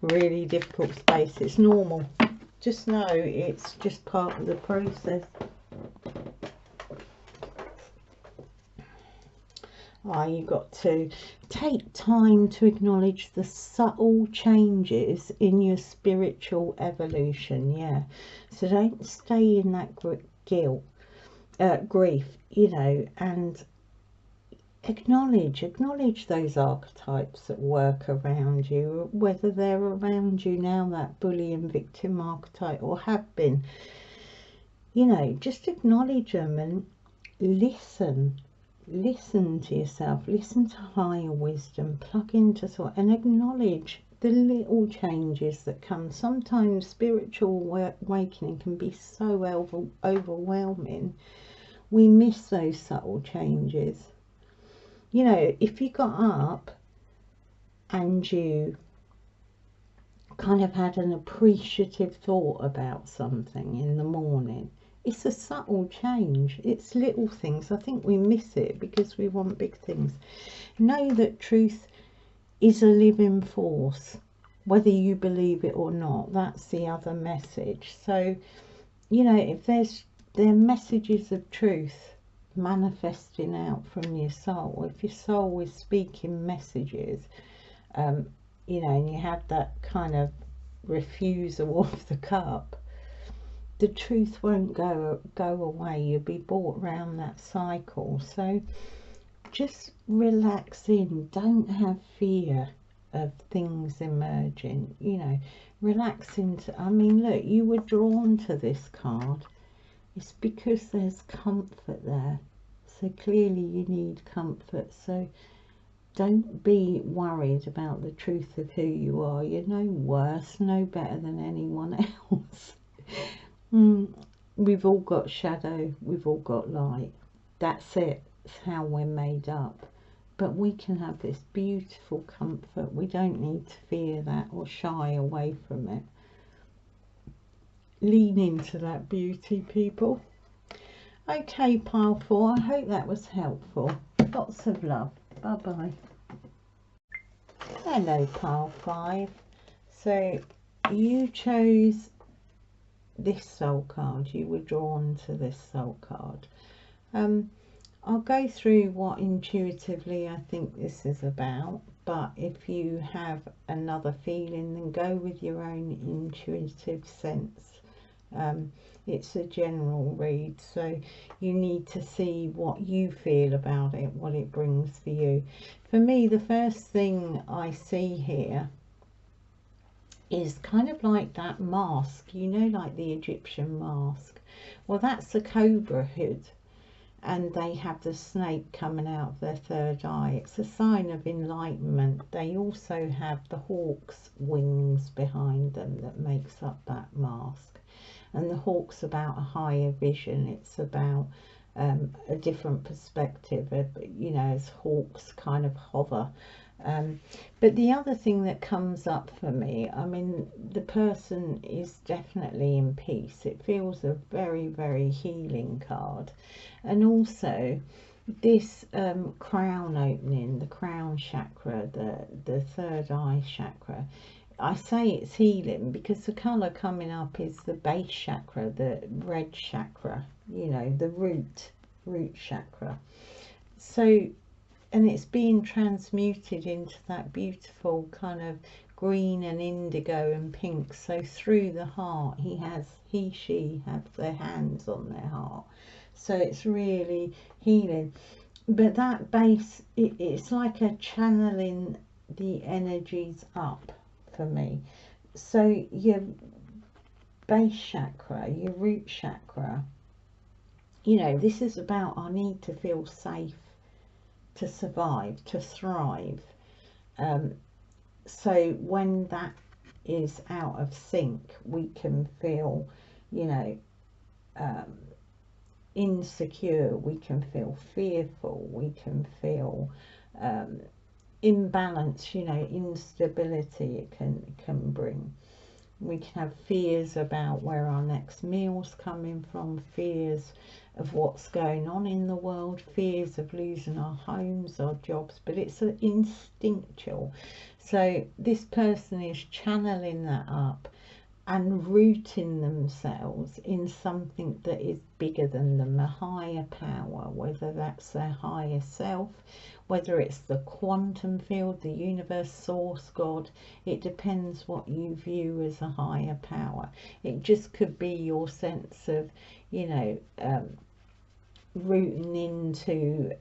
really difficult space. It's normal. Just know it's just part of the process. You've got to take time to acknowledge the subtle changes in your spiritual evolution. Yeah, so don't stay in that guilt, grief, you know, and acknowledge those archetypes that work around you, whether they're around you now, that bully and victim archetype, or have been. You know, just acknowledge them and listen to yourself, listen to higher wisdom, plug into source, and acknowledge the little changes that come. Sometimes spiritual awakening can be so overwhelming, we miss those subtle changes. You know, if you got up and you kind of had an appreciative thought about something in the morning, it's a subtle change. It's little things. I think we miss it because we want big things. Know that truth is a living force, whether you believe it or not. That's the other message. So, you know, if there are messages of truth manifesting out from your soul, if your soul is speaking messages, you know, and you have that kind of refusal of the cup, the truth won't go away. You'll be brought round that cycle. So just relax in. Don't have fear of things emerging. You know, relax into. I mean, look, you were drawn to this card. It's because there's comfort there. So clearly you need comfort. So don't be worried about the truth of who you are. You're no worse, no better than anyone else. We've all got shadow, we've all got light. That's it. It's how we're made up. But we can have this beautiful comfort. We don't need to fear that or shy away from it. Lean into that beauty, people. Okay, pile 4, I hope that was helpful. Lots of love. Bye-bye. Hello, pile 5. So you chose this soul card. You were drawn to this soul card. I'll go through what intuitively I think this is about, but if you have another feeling, then go with your own intuitive sense. It's a general read, so you need to see what you feel about it, what it brings for you. For me, the first thing I see here is kind of like that mask, you know, like the Egyptian mask. Well, that's the cobra hood, and they have the snake coming out of their third eye. It's a sign of enlightenment. They also have the hawk's wings behind them that makes up that mask. And the hawk's about a higher vision. It's about a different perspective, you know, as hawks kind of hover. But the other thing that comes up for me, I mean, the person is definitely in peace. It feels a very, very healing card. And also this crown opening, the crown chakra, the third eye chakra, I say it's healing because the colour coming up is the base chakra, the red chakra, you know, the root chakra. So, and it's being transmuted into that beautiful kind of green and indigo and pink. So through the heart, she have their hands on their heart. So it's really healing. But that base, it's like a channeling the energies up for me. So your base chakra, your root chakra, you know, this is about I need to feel safe to survive, to thrive. So when that is out of sync, we can feel, you know, insecure, we can feel fearful, we can feel imbalance, you know, instability it can bring. We can have fears about where our next meal's coming from, fears of what's going on in the world, fears of losing our homes, our jobs, but it's instinctual. So this person is channeling that up and rooting themselves in something that is bigger than them, a higher power, whether that's their higher self, whether it's the quantum field, the universe, source, God. It depends what you view as a higher power. It just could be your sense of, you know, rooting into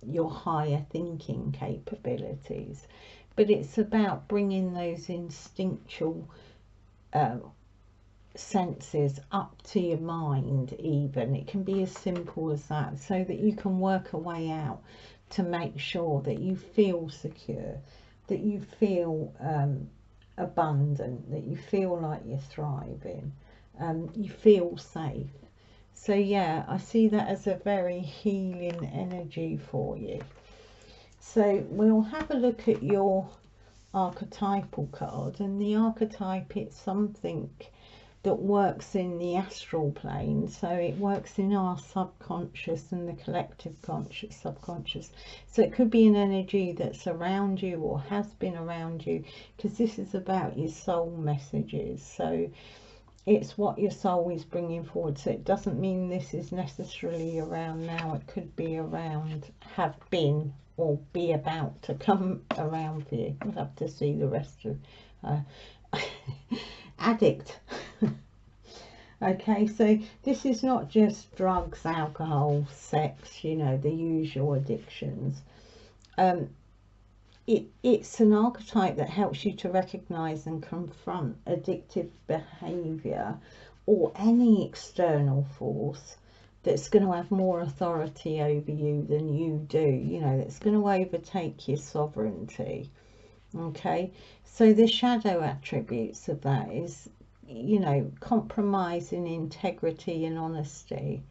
your higher thinking capabilities. But it's about bringing those instinctual senses up to your mind. Even it can be as simple as that, so that you can work a way out to make sure that you feel secure, that you feel abundant, that you feel like you're thriving, you feel safe. So yeah, I see that as a very healing energy for you. So we'll have a look at your archetypal card, and the archetype, it's something that works in the astral plane, so it works in our subconscious and the collective conscious, subconscious. So it could be an energy that's around you or has been around you, because this is about your soul messages. So it's what your soul is bringing forward. So it doesn't mean this is necessarily around now. It could be around, have been, or be about to come around for you. We'll have to see the rest of addict. Okay, so this is not just drugs, alcohol, sex, you know, the usual addictions. It's an archetype that helps you to recognize and confront addictive behavior or any external force that's going to have more authority over you than you do, you know, that's going to overtake your sovereignty. Okay, so the shadow attributes of that is, you know, compromising integrity and honesty,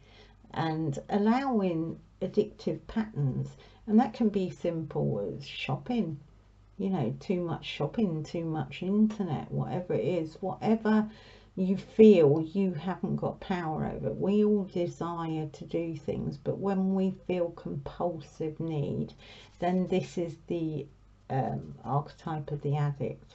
and allowing addictive patterns. And that can be simple as shopping, you know, too much shopping, too much internet, whatever it is, whatever you feel you haven't got power over. We all desire to do things, but when we feel compulsive need, then this is the archetype of the addict.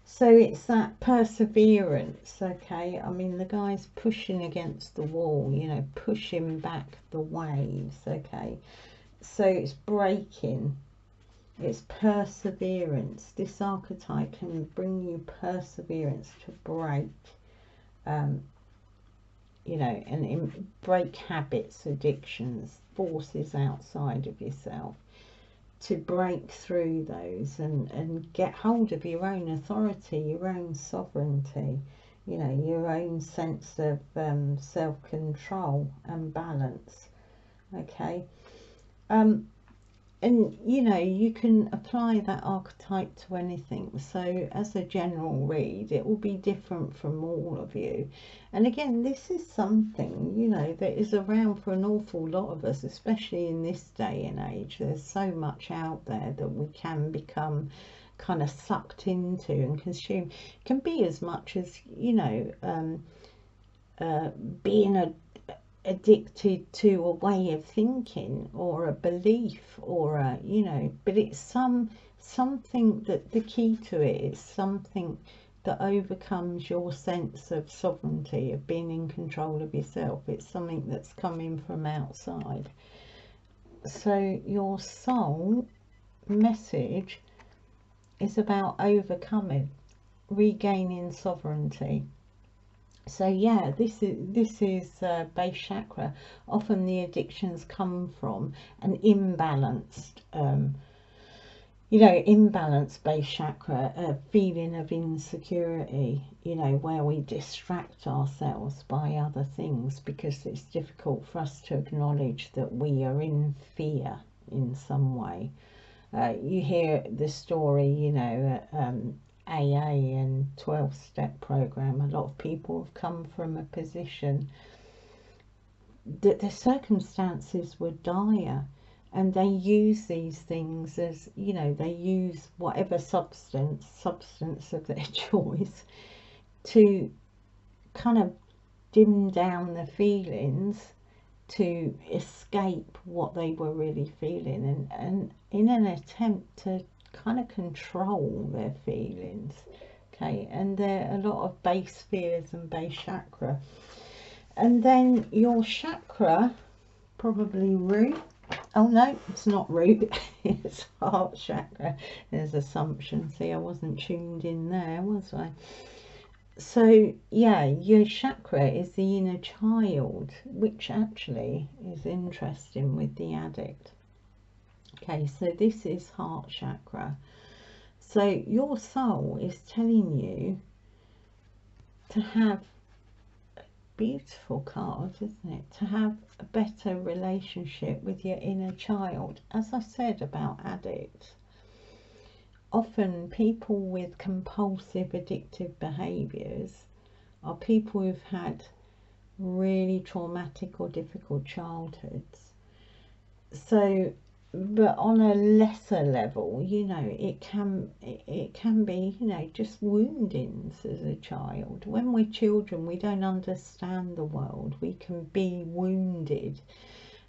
So it's that perseverance. Okay, I mean, the guy's pushing against the wall, you know, pushing back the waves. Okay, so it's breaking, it's perseverance. This archetype can bring you perseverance to break, you know, and break habits, addictions, forces outside of yourself, to break through those and get hold of your own authority, your own sovereignty, you know, your own sense of self-control and balance. Okay, and you know, you can apply that archetype to anything. So as a general read, it will be different from all of you. And again, this is something, you know, that is around for an awful lot of us, especially in this day and age. There's so much out there that we can become kind of sucked into and consume. It can be as much as, you know, being addicted to a way of thinking or a belief or a, you know, but it's something that the key to it is something that overcomes your sense of sovereignty, of being in control of yourself. It's something that's coming from outside. So your soul message is about overcoming, regaining sovereignty. So yeah, this is base chakra. Often the addictions come from an imbalanced, you know, imbalanced base chakra, a feeling of insecurity, you know, where we distract ourselves by other things because it's difficult for us to acknowledge that we are in fear in some way. You hear the story, you know, AA and 12-step program, a lot of people have come from a position that their circumstances were dire, and they use these things as, you know, they use whatever substance of their choice to kind of dim down the feelings, to escape what they were really feeling, and in an attempt to kind of control their feelings. Okay, and there are a lot of base fears and base chakra. And then your chakra, probably root. Oh no, it's not root, it's heart chakra. There's assumption. See, I wasn't tuned in there, was I? So yeah, your chakra is the inner child, which actually is interesting with the addict. Okay, so this is heart chakra. So your soul is telling you to have, beautiful card, isn't it, to have a better relationship with your inner child. As I said about addicts, often people with compulsive addictive behaviours are people who've had really traumatic or difficult childhoods. So, but on a lesser level, you know, it can be, you know, just woundings as a child. When we're children, we don't understand the world. We can be wounded,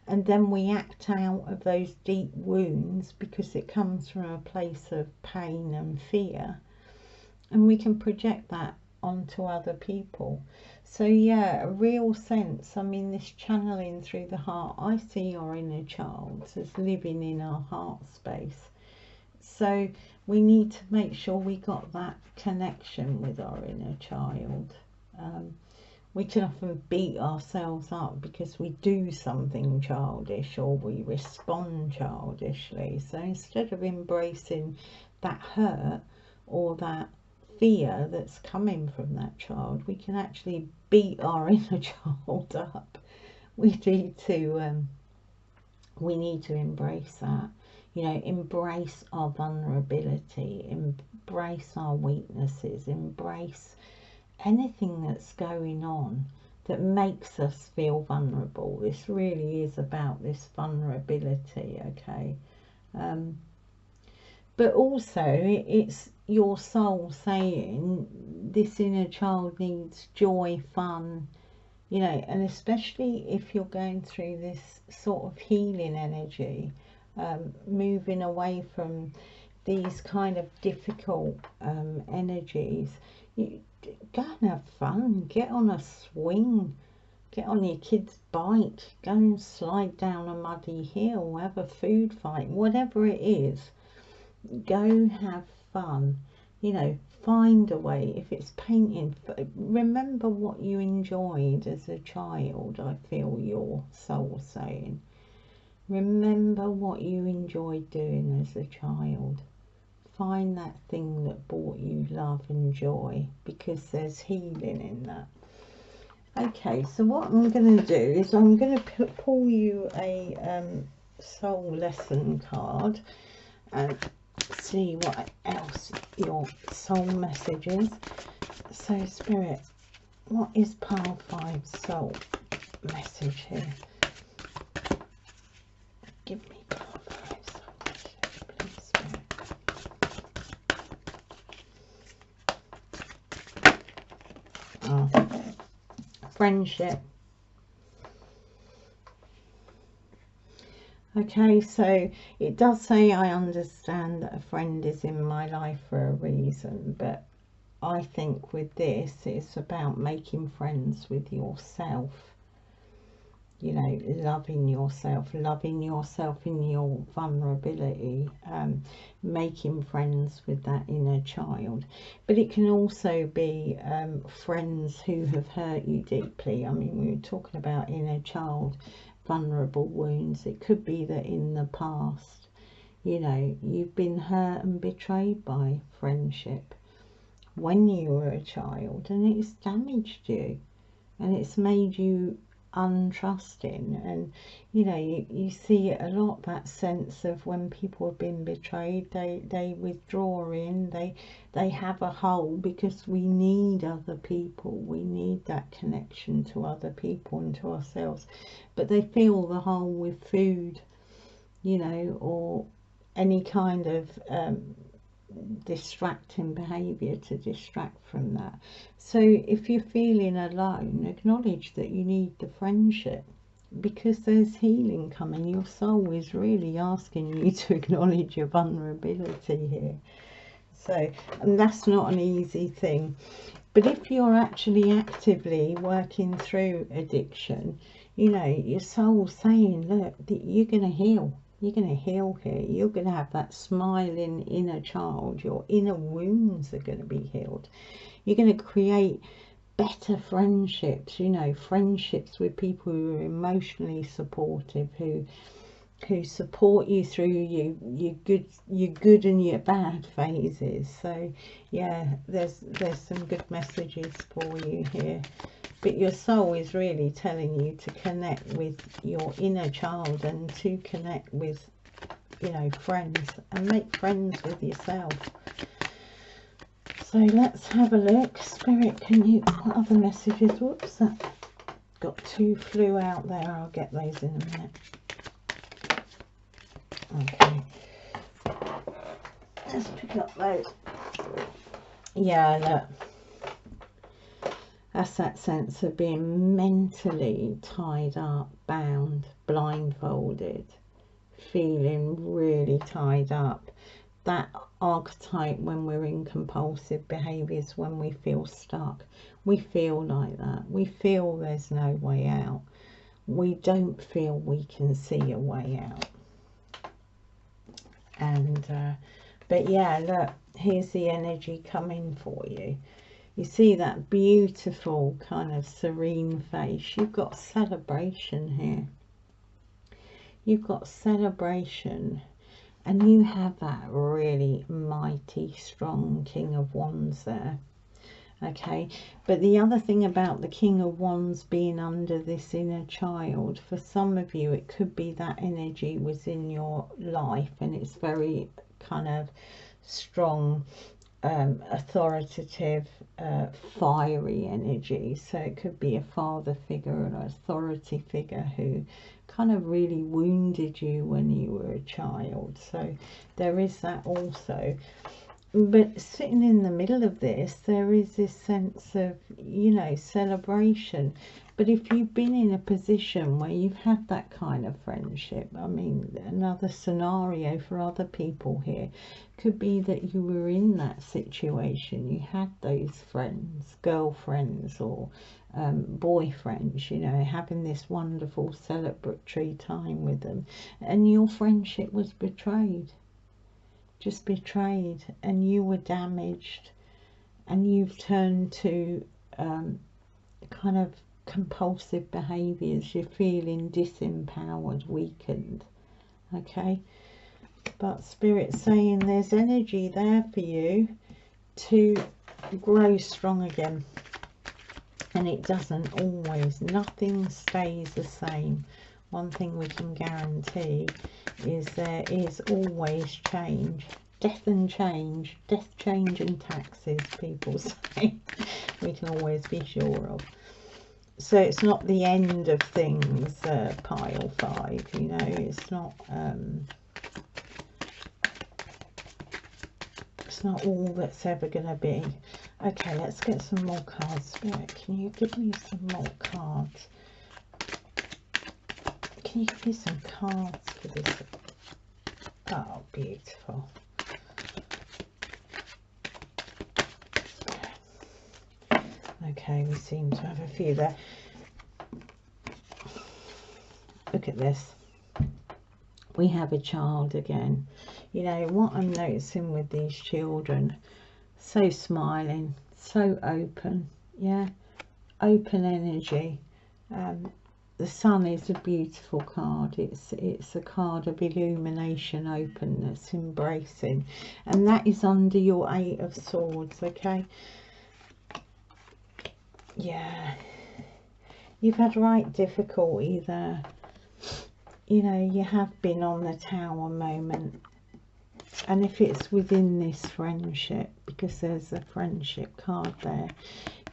and then we act out of those deep wounds because it comes from a place of pain and fear, and we can project that onto other people. So yeah, a real sense, I mean, this channeling through the heart, I see our inner child as living in our heart space. So we need to make sure we got that connection with our inner child. We can often beat ourselves up because we do something childish or we respond childishly. So instead of embracing that hurt or that fear that's coming from that child, we can actually beat our inner child up. We need to embrace that, you know, embrace our vulnerability, embrace our weaknesses, embrace anything that's going on that makes us feel vulnerable. This really is about this vulnerability, okay? But also it's your soul saying this inner child needs joy, fun, you know, and especially if you're going through this sort of healing energy, moving away from these kind of difficult energies, you go and have fun, get on a swing, get on your kid's bike, go and slide down a muddy hill, have a food fight, whatever it is. Go have fun, you know, find a way. If it's painting, remember what you enjoyed as a child. I feel your soul saying, remember what you enjoyed doing as a child. Find that thing that brought you love and joy, because there's healing in that. Okay, so what I'm going to do is I'm going to pull you a soul lesson card and see what else your soul message is. So Spirit, what is Pile 5 soul message here? Give me Pile 5 soul message, please, Spirit. Oh, friendship. Okay, so it does say, I understand that a friend is in my life for a reason, but I think with this, it's about making friends with yourself. You know, loving yourself in your vulnerability, making friends with that inner child. But it can also be friends who have hurt you deeply. I mean, we were talking about inner child, vulnerable wounds. It could be that in the past, you know, you've been hurt and betrayed by friendship when you were a child, and it's damaged you and it's made you untrusting. And you know, you see it a lot, that sense of when people have been betrayed, they withdraw in, they have a hole, because we need other people, we need that connection to other people and to ourselves, but they fill the hole with food, you know, or any kind of distracting behavior to distract from that. So if you're feeling alone, acknowledge that you need the friendship, because there's healing coming. Your soul is really asking you to acknowledge your vulnerability here. So, and that's not an easy thing. But if you're actually actively working through addiction, you know, your soul's saying, look, you're going to heal. You're going to heal here. You're going to have that smiling inner child. Your inner wounds are going to be healed. You're going to create better friendships, you know, friendships with people who are emotionally supportive, who who support you through your good and your bad phases. So yeah, there's some good messages for you here, but your soul is really telling you to connect with your inner child and to connect with, you know, friends, and make friends with yourself. So let's have a look. Spirit, can you, what other messages? Whoops, that got two flew out there. I'll get those in a minute. Okay, let's pick up those. Yeah, look, that's that sense of being mentally tied up, bound, blindfolded, feeling really tied up. That archetype when we're in compulsive behaviours, when we feel stuck, we feel like that. We feel there's no way out. We don't feel we can see a way out. And but yeah, look, here's the energy coming for you. You see that beautiful kind of serene face. You've got celebration here. You've got celebration, and you have that really mighty strong King of Wands there. Okay, but the other thing about the King of Wands being under this inner child, for some of you it could be that energy was in your life and it's very kind of strong, authoritative, fiery energy. So it could be a father figure or an authority figure who kind of really wounded you when you were a child. So there is that also. But sitting in the middle of this, there is this sense of, you know, celebration. But if you've been in a position where you've had that kind of friendship, I mean, another scenario for other people here could be that you were in that situation. You had those friends, girlfriends or boyfriends, you know, having this wonderful celebratory time with them, and your friendship was betrayed. Just betrayed, and you were damaged, and you've turned to kind of compulsive behaviours. You're feeling disempowered, weakened. Okay, but Spirit's saying there's energy there for you to grow strong again, and it doesn't always, nothing stays the same. One thing we can guarantee is there is always change. Death and change. Death, change and taxes, people say. We can always be sure of. So it's not the end of things, pile 5, you know. It's not all that's ever going to be. Okay, let's get some more cards. Spirit, can you give me some more cards? Can you give me some cards for this? Oh, beautiful. Okay, we seem to have a few there. Look at this. We have a child again. You know, what I'm noticing with these children, so smiling, so open, yeah, open energy. The sun is a beautiful card. It's a card of illumination, openness, embracing, and that is under your 8 of Swords. Okay, yeah, you've had right difficulty there. You know, you have been on the Tower moment, and if it's within this friendship, because there's a friendship card there,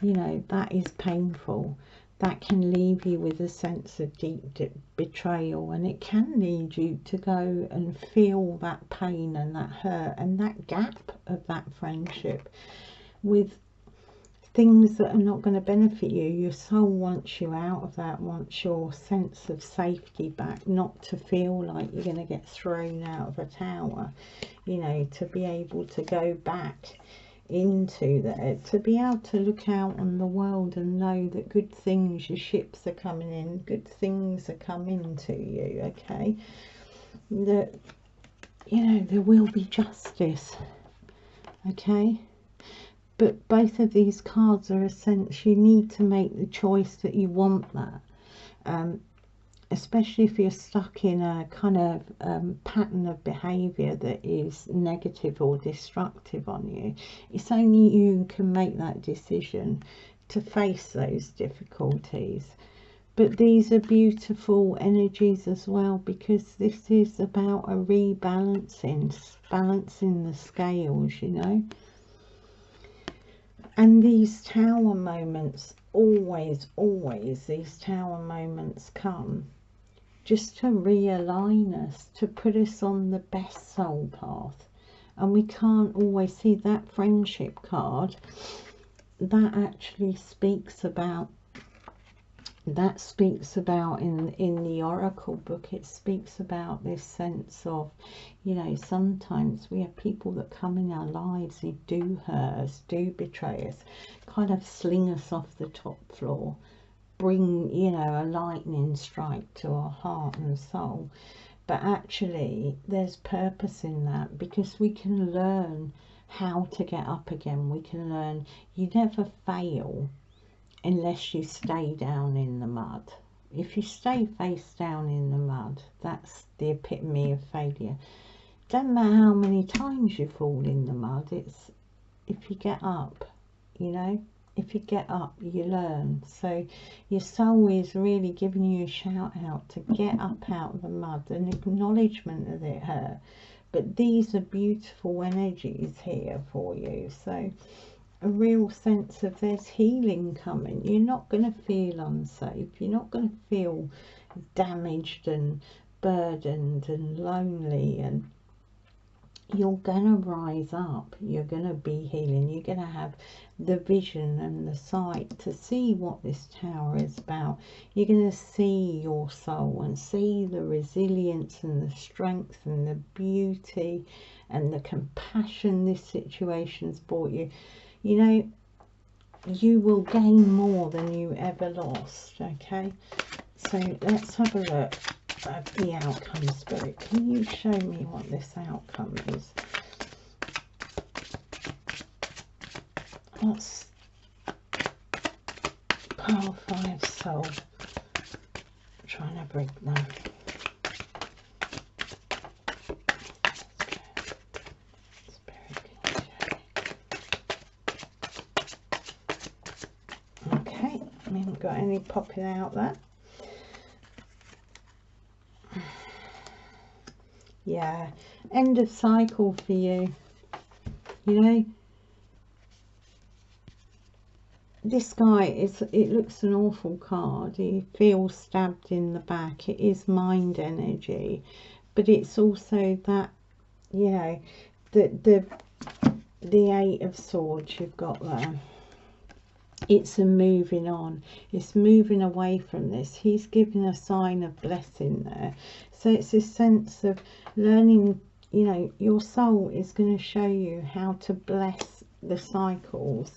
you know, that is painful. That can leave you with a sense of deep betrayal, and it can lead you to go and feel that pain and that hurt and that gap of that friendship with things that are not going to benefit you. Your soul wants you out of that, wants your sense of safety back, not to feel like you're going to get thrown out of a tower, you know, to be able to go back into there, to be able to look out on the world and know that good things, your ships are coming in, good things are coming to you. Okay, that, you know, there will be justice. Okay, but both of these cards are a sense you need to make the choice that you want that, especially if you're stuck in a kind of pattern of behaviour that is negative or destructive on you. It's only you who can make that decision to face those difficulties. But these are beautiful energies as well, because this is about a rebalancing, balancing the scales, you know. And these tower moments, always these tower moments come just to realign us, to put us on the best soul path. And we can't always see that friendship card. That actually speaks about, in the oracle book, it speaks about this sense of, you know, sometimes we have people that come in our lives who do hurt us, do betray us, kind of sling us off the top floor, bring, you know, a lightning strike to our heart and soul. But actually there's purpose in that, because we can learn how to get up again. We can learn you never fail unless you stay down in the mud. If you stay face down in the mud, that's the epitome of failure. Don't matter how many times you fall in the mud, it's if you get up, you know. If you get up, you learn. So your soul is really giving you a shout out to get up out of the mud, an acknowledgement that it hurt. But these are beautiful energies here for you. So a real sense of there's healing coming. You're not going to feel unsafe. You're not going to feel damaged and burdened and lonely, and you're going to rise up. You're going to be healing. You're going to have the vision and the sight to see what this tower is about. You're going to see your soul and see the resilience and the strength and the beauty and the compassion this situation's brought you. You know, you will gain more than you ever lost. Okay, so let's have a look at the outcome, Spirit. Can you show me what this outcome is? What's pile 5 soul? Trying to bring them. Okay, we haven't got any popping out there. Yeah, end of cycle for you. You know, this guy is, it looks an awful card. He feels stabbed in the back. It is mind energy, but it's also that, you know, the 8 of Swords you've got there. It's a moving on. It's moving away from this. He's giving a sign of blessing there. So it's a sense of learning, you know, your soul is going to show you how to bless the cycles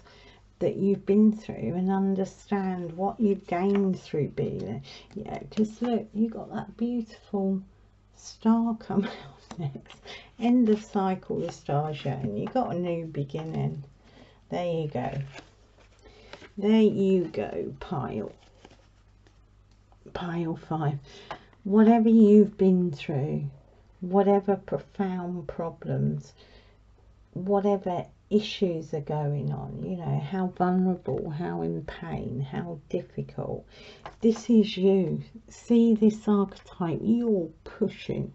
that you've been through and understand what you've gained through being there. Yeah, because look, you got that beautiful star coming out next. End of cycle, the star showing. You got a new beginning. There you go. There you go, pile 5. Whatever you've been through, whatever profound problems, whatever issues are going on, you know, how vulnerable, how in pain, how difficult, this is you. See this archetype, you're pushing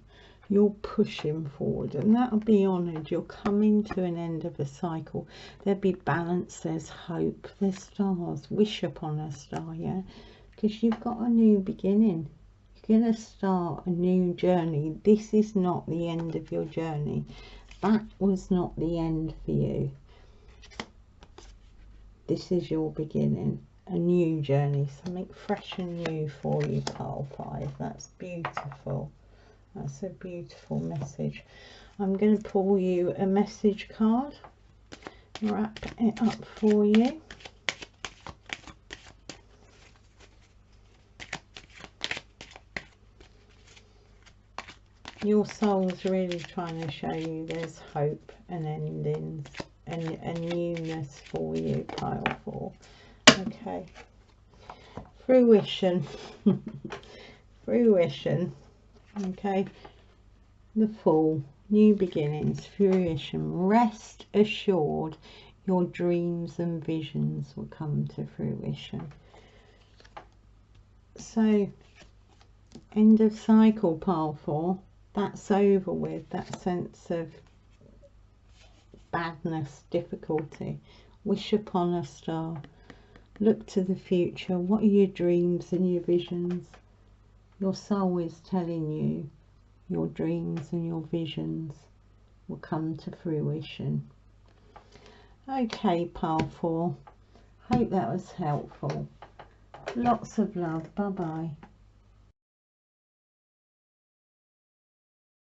forward, and that'll be honoured. You're coming to an end of a cycle. There'll be balance, there's hope, there's stars. Wish upon a star, yeah, because you've got a new beginning. You're going to start a new journey. This is not the end of your journey. That was not the end for you. This is your beginning, a new journey, something fresh and new for you, pile 5. That's beautiful. That's a beautiful message. I'm going to pull you a message card, wrap it up for you. Your soul's really trying to show you there's hope and endings and a newness for you, pile 4. Okay. Fruition. fruition. Okay, the Fool, new beginnings, fruition. Rest assured your dreams and visions will come to fruition. So, end of cycle, pile 4. That's over with, that sense of badness, difficulty. Wish upon a star. Look to the future. What are your dreams and your visions? Your soul is telling you your dreams and your visions will come to fruition. Okay, pile 4. Hope that was helpful. Lots of love. Bye bye.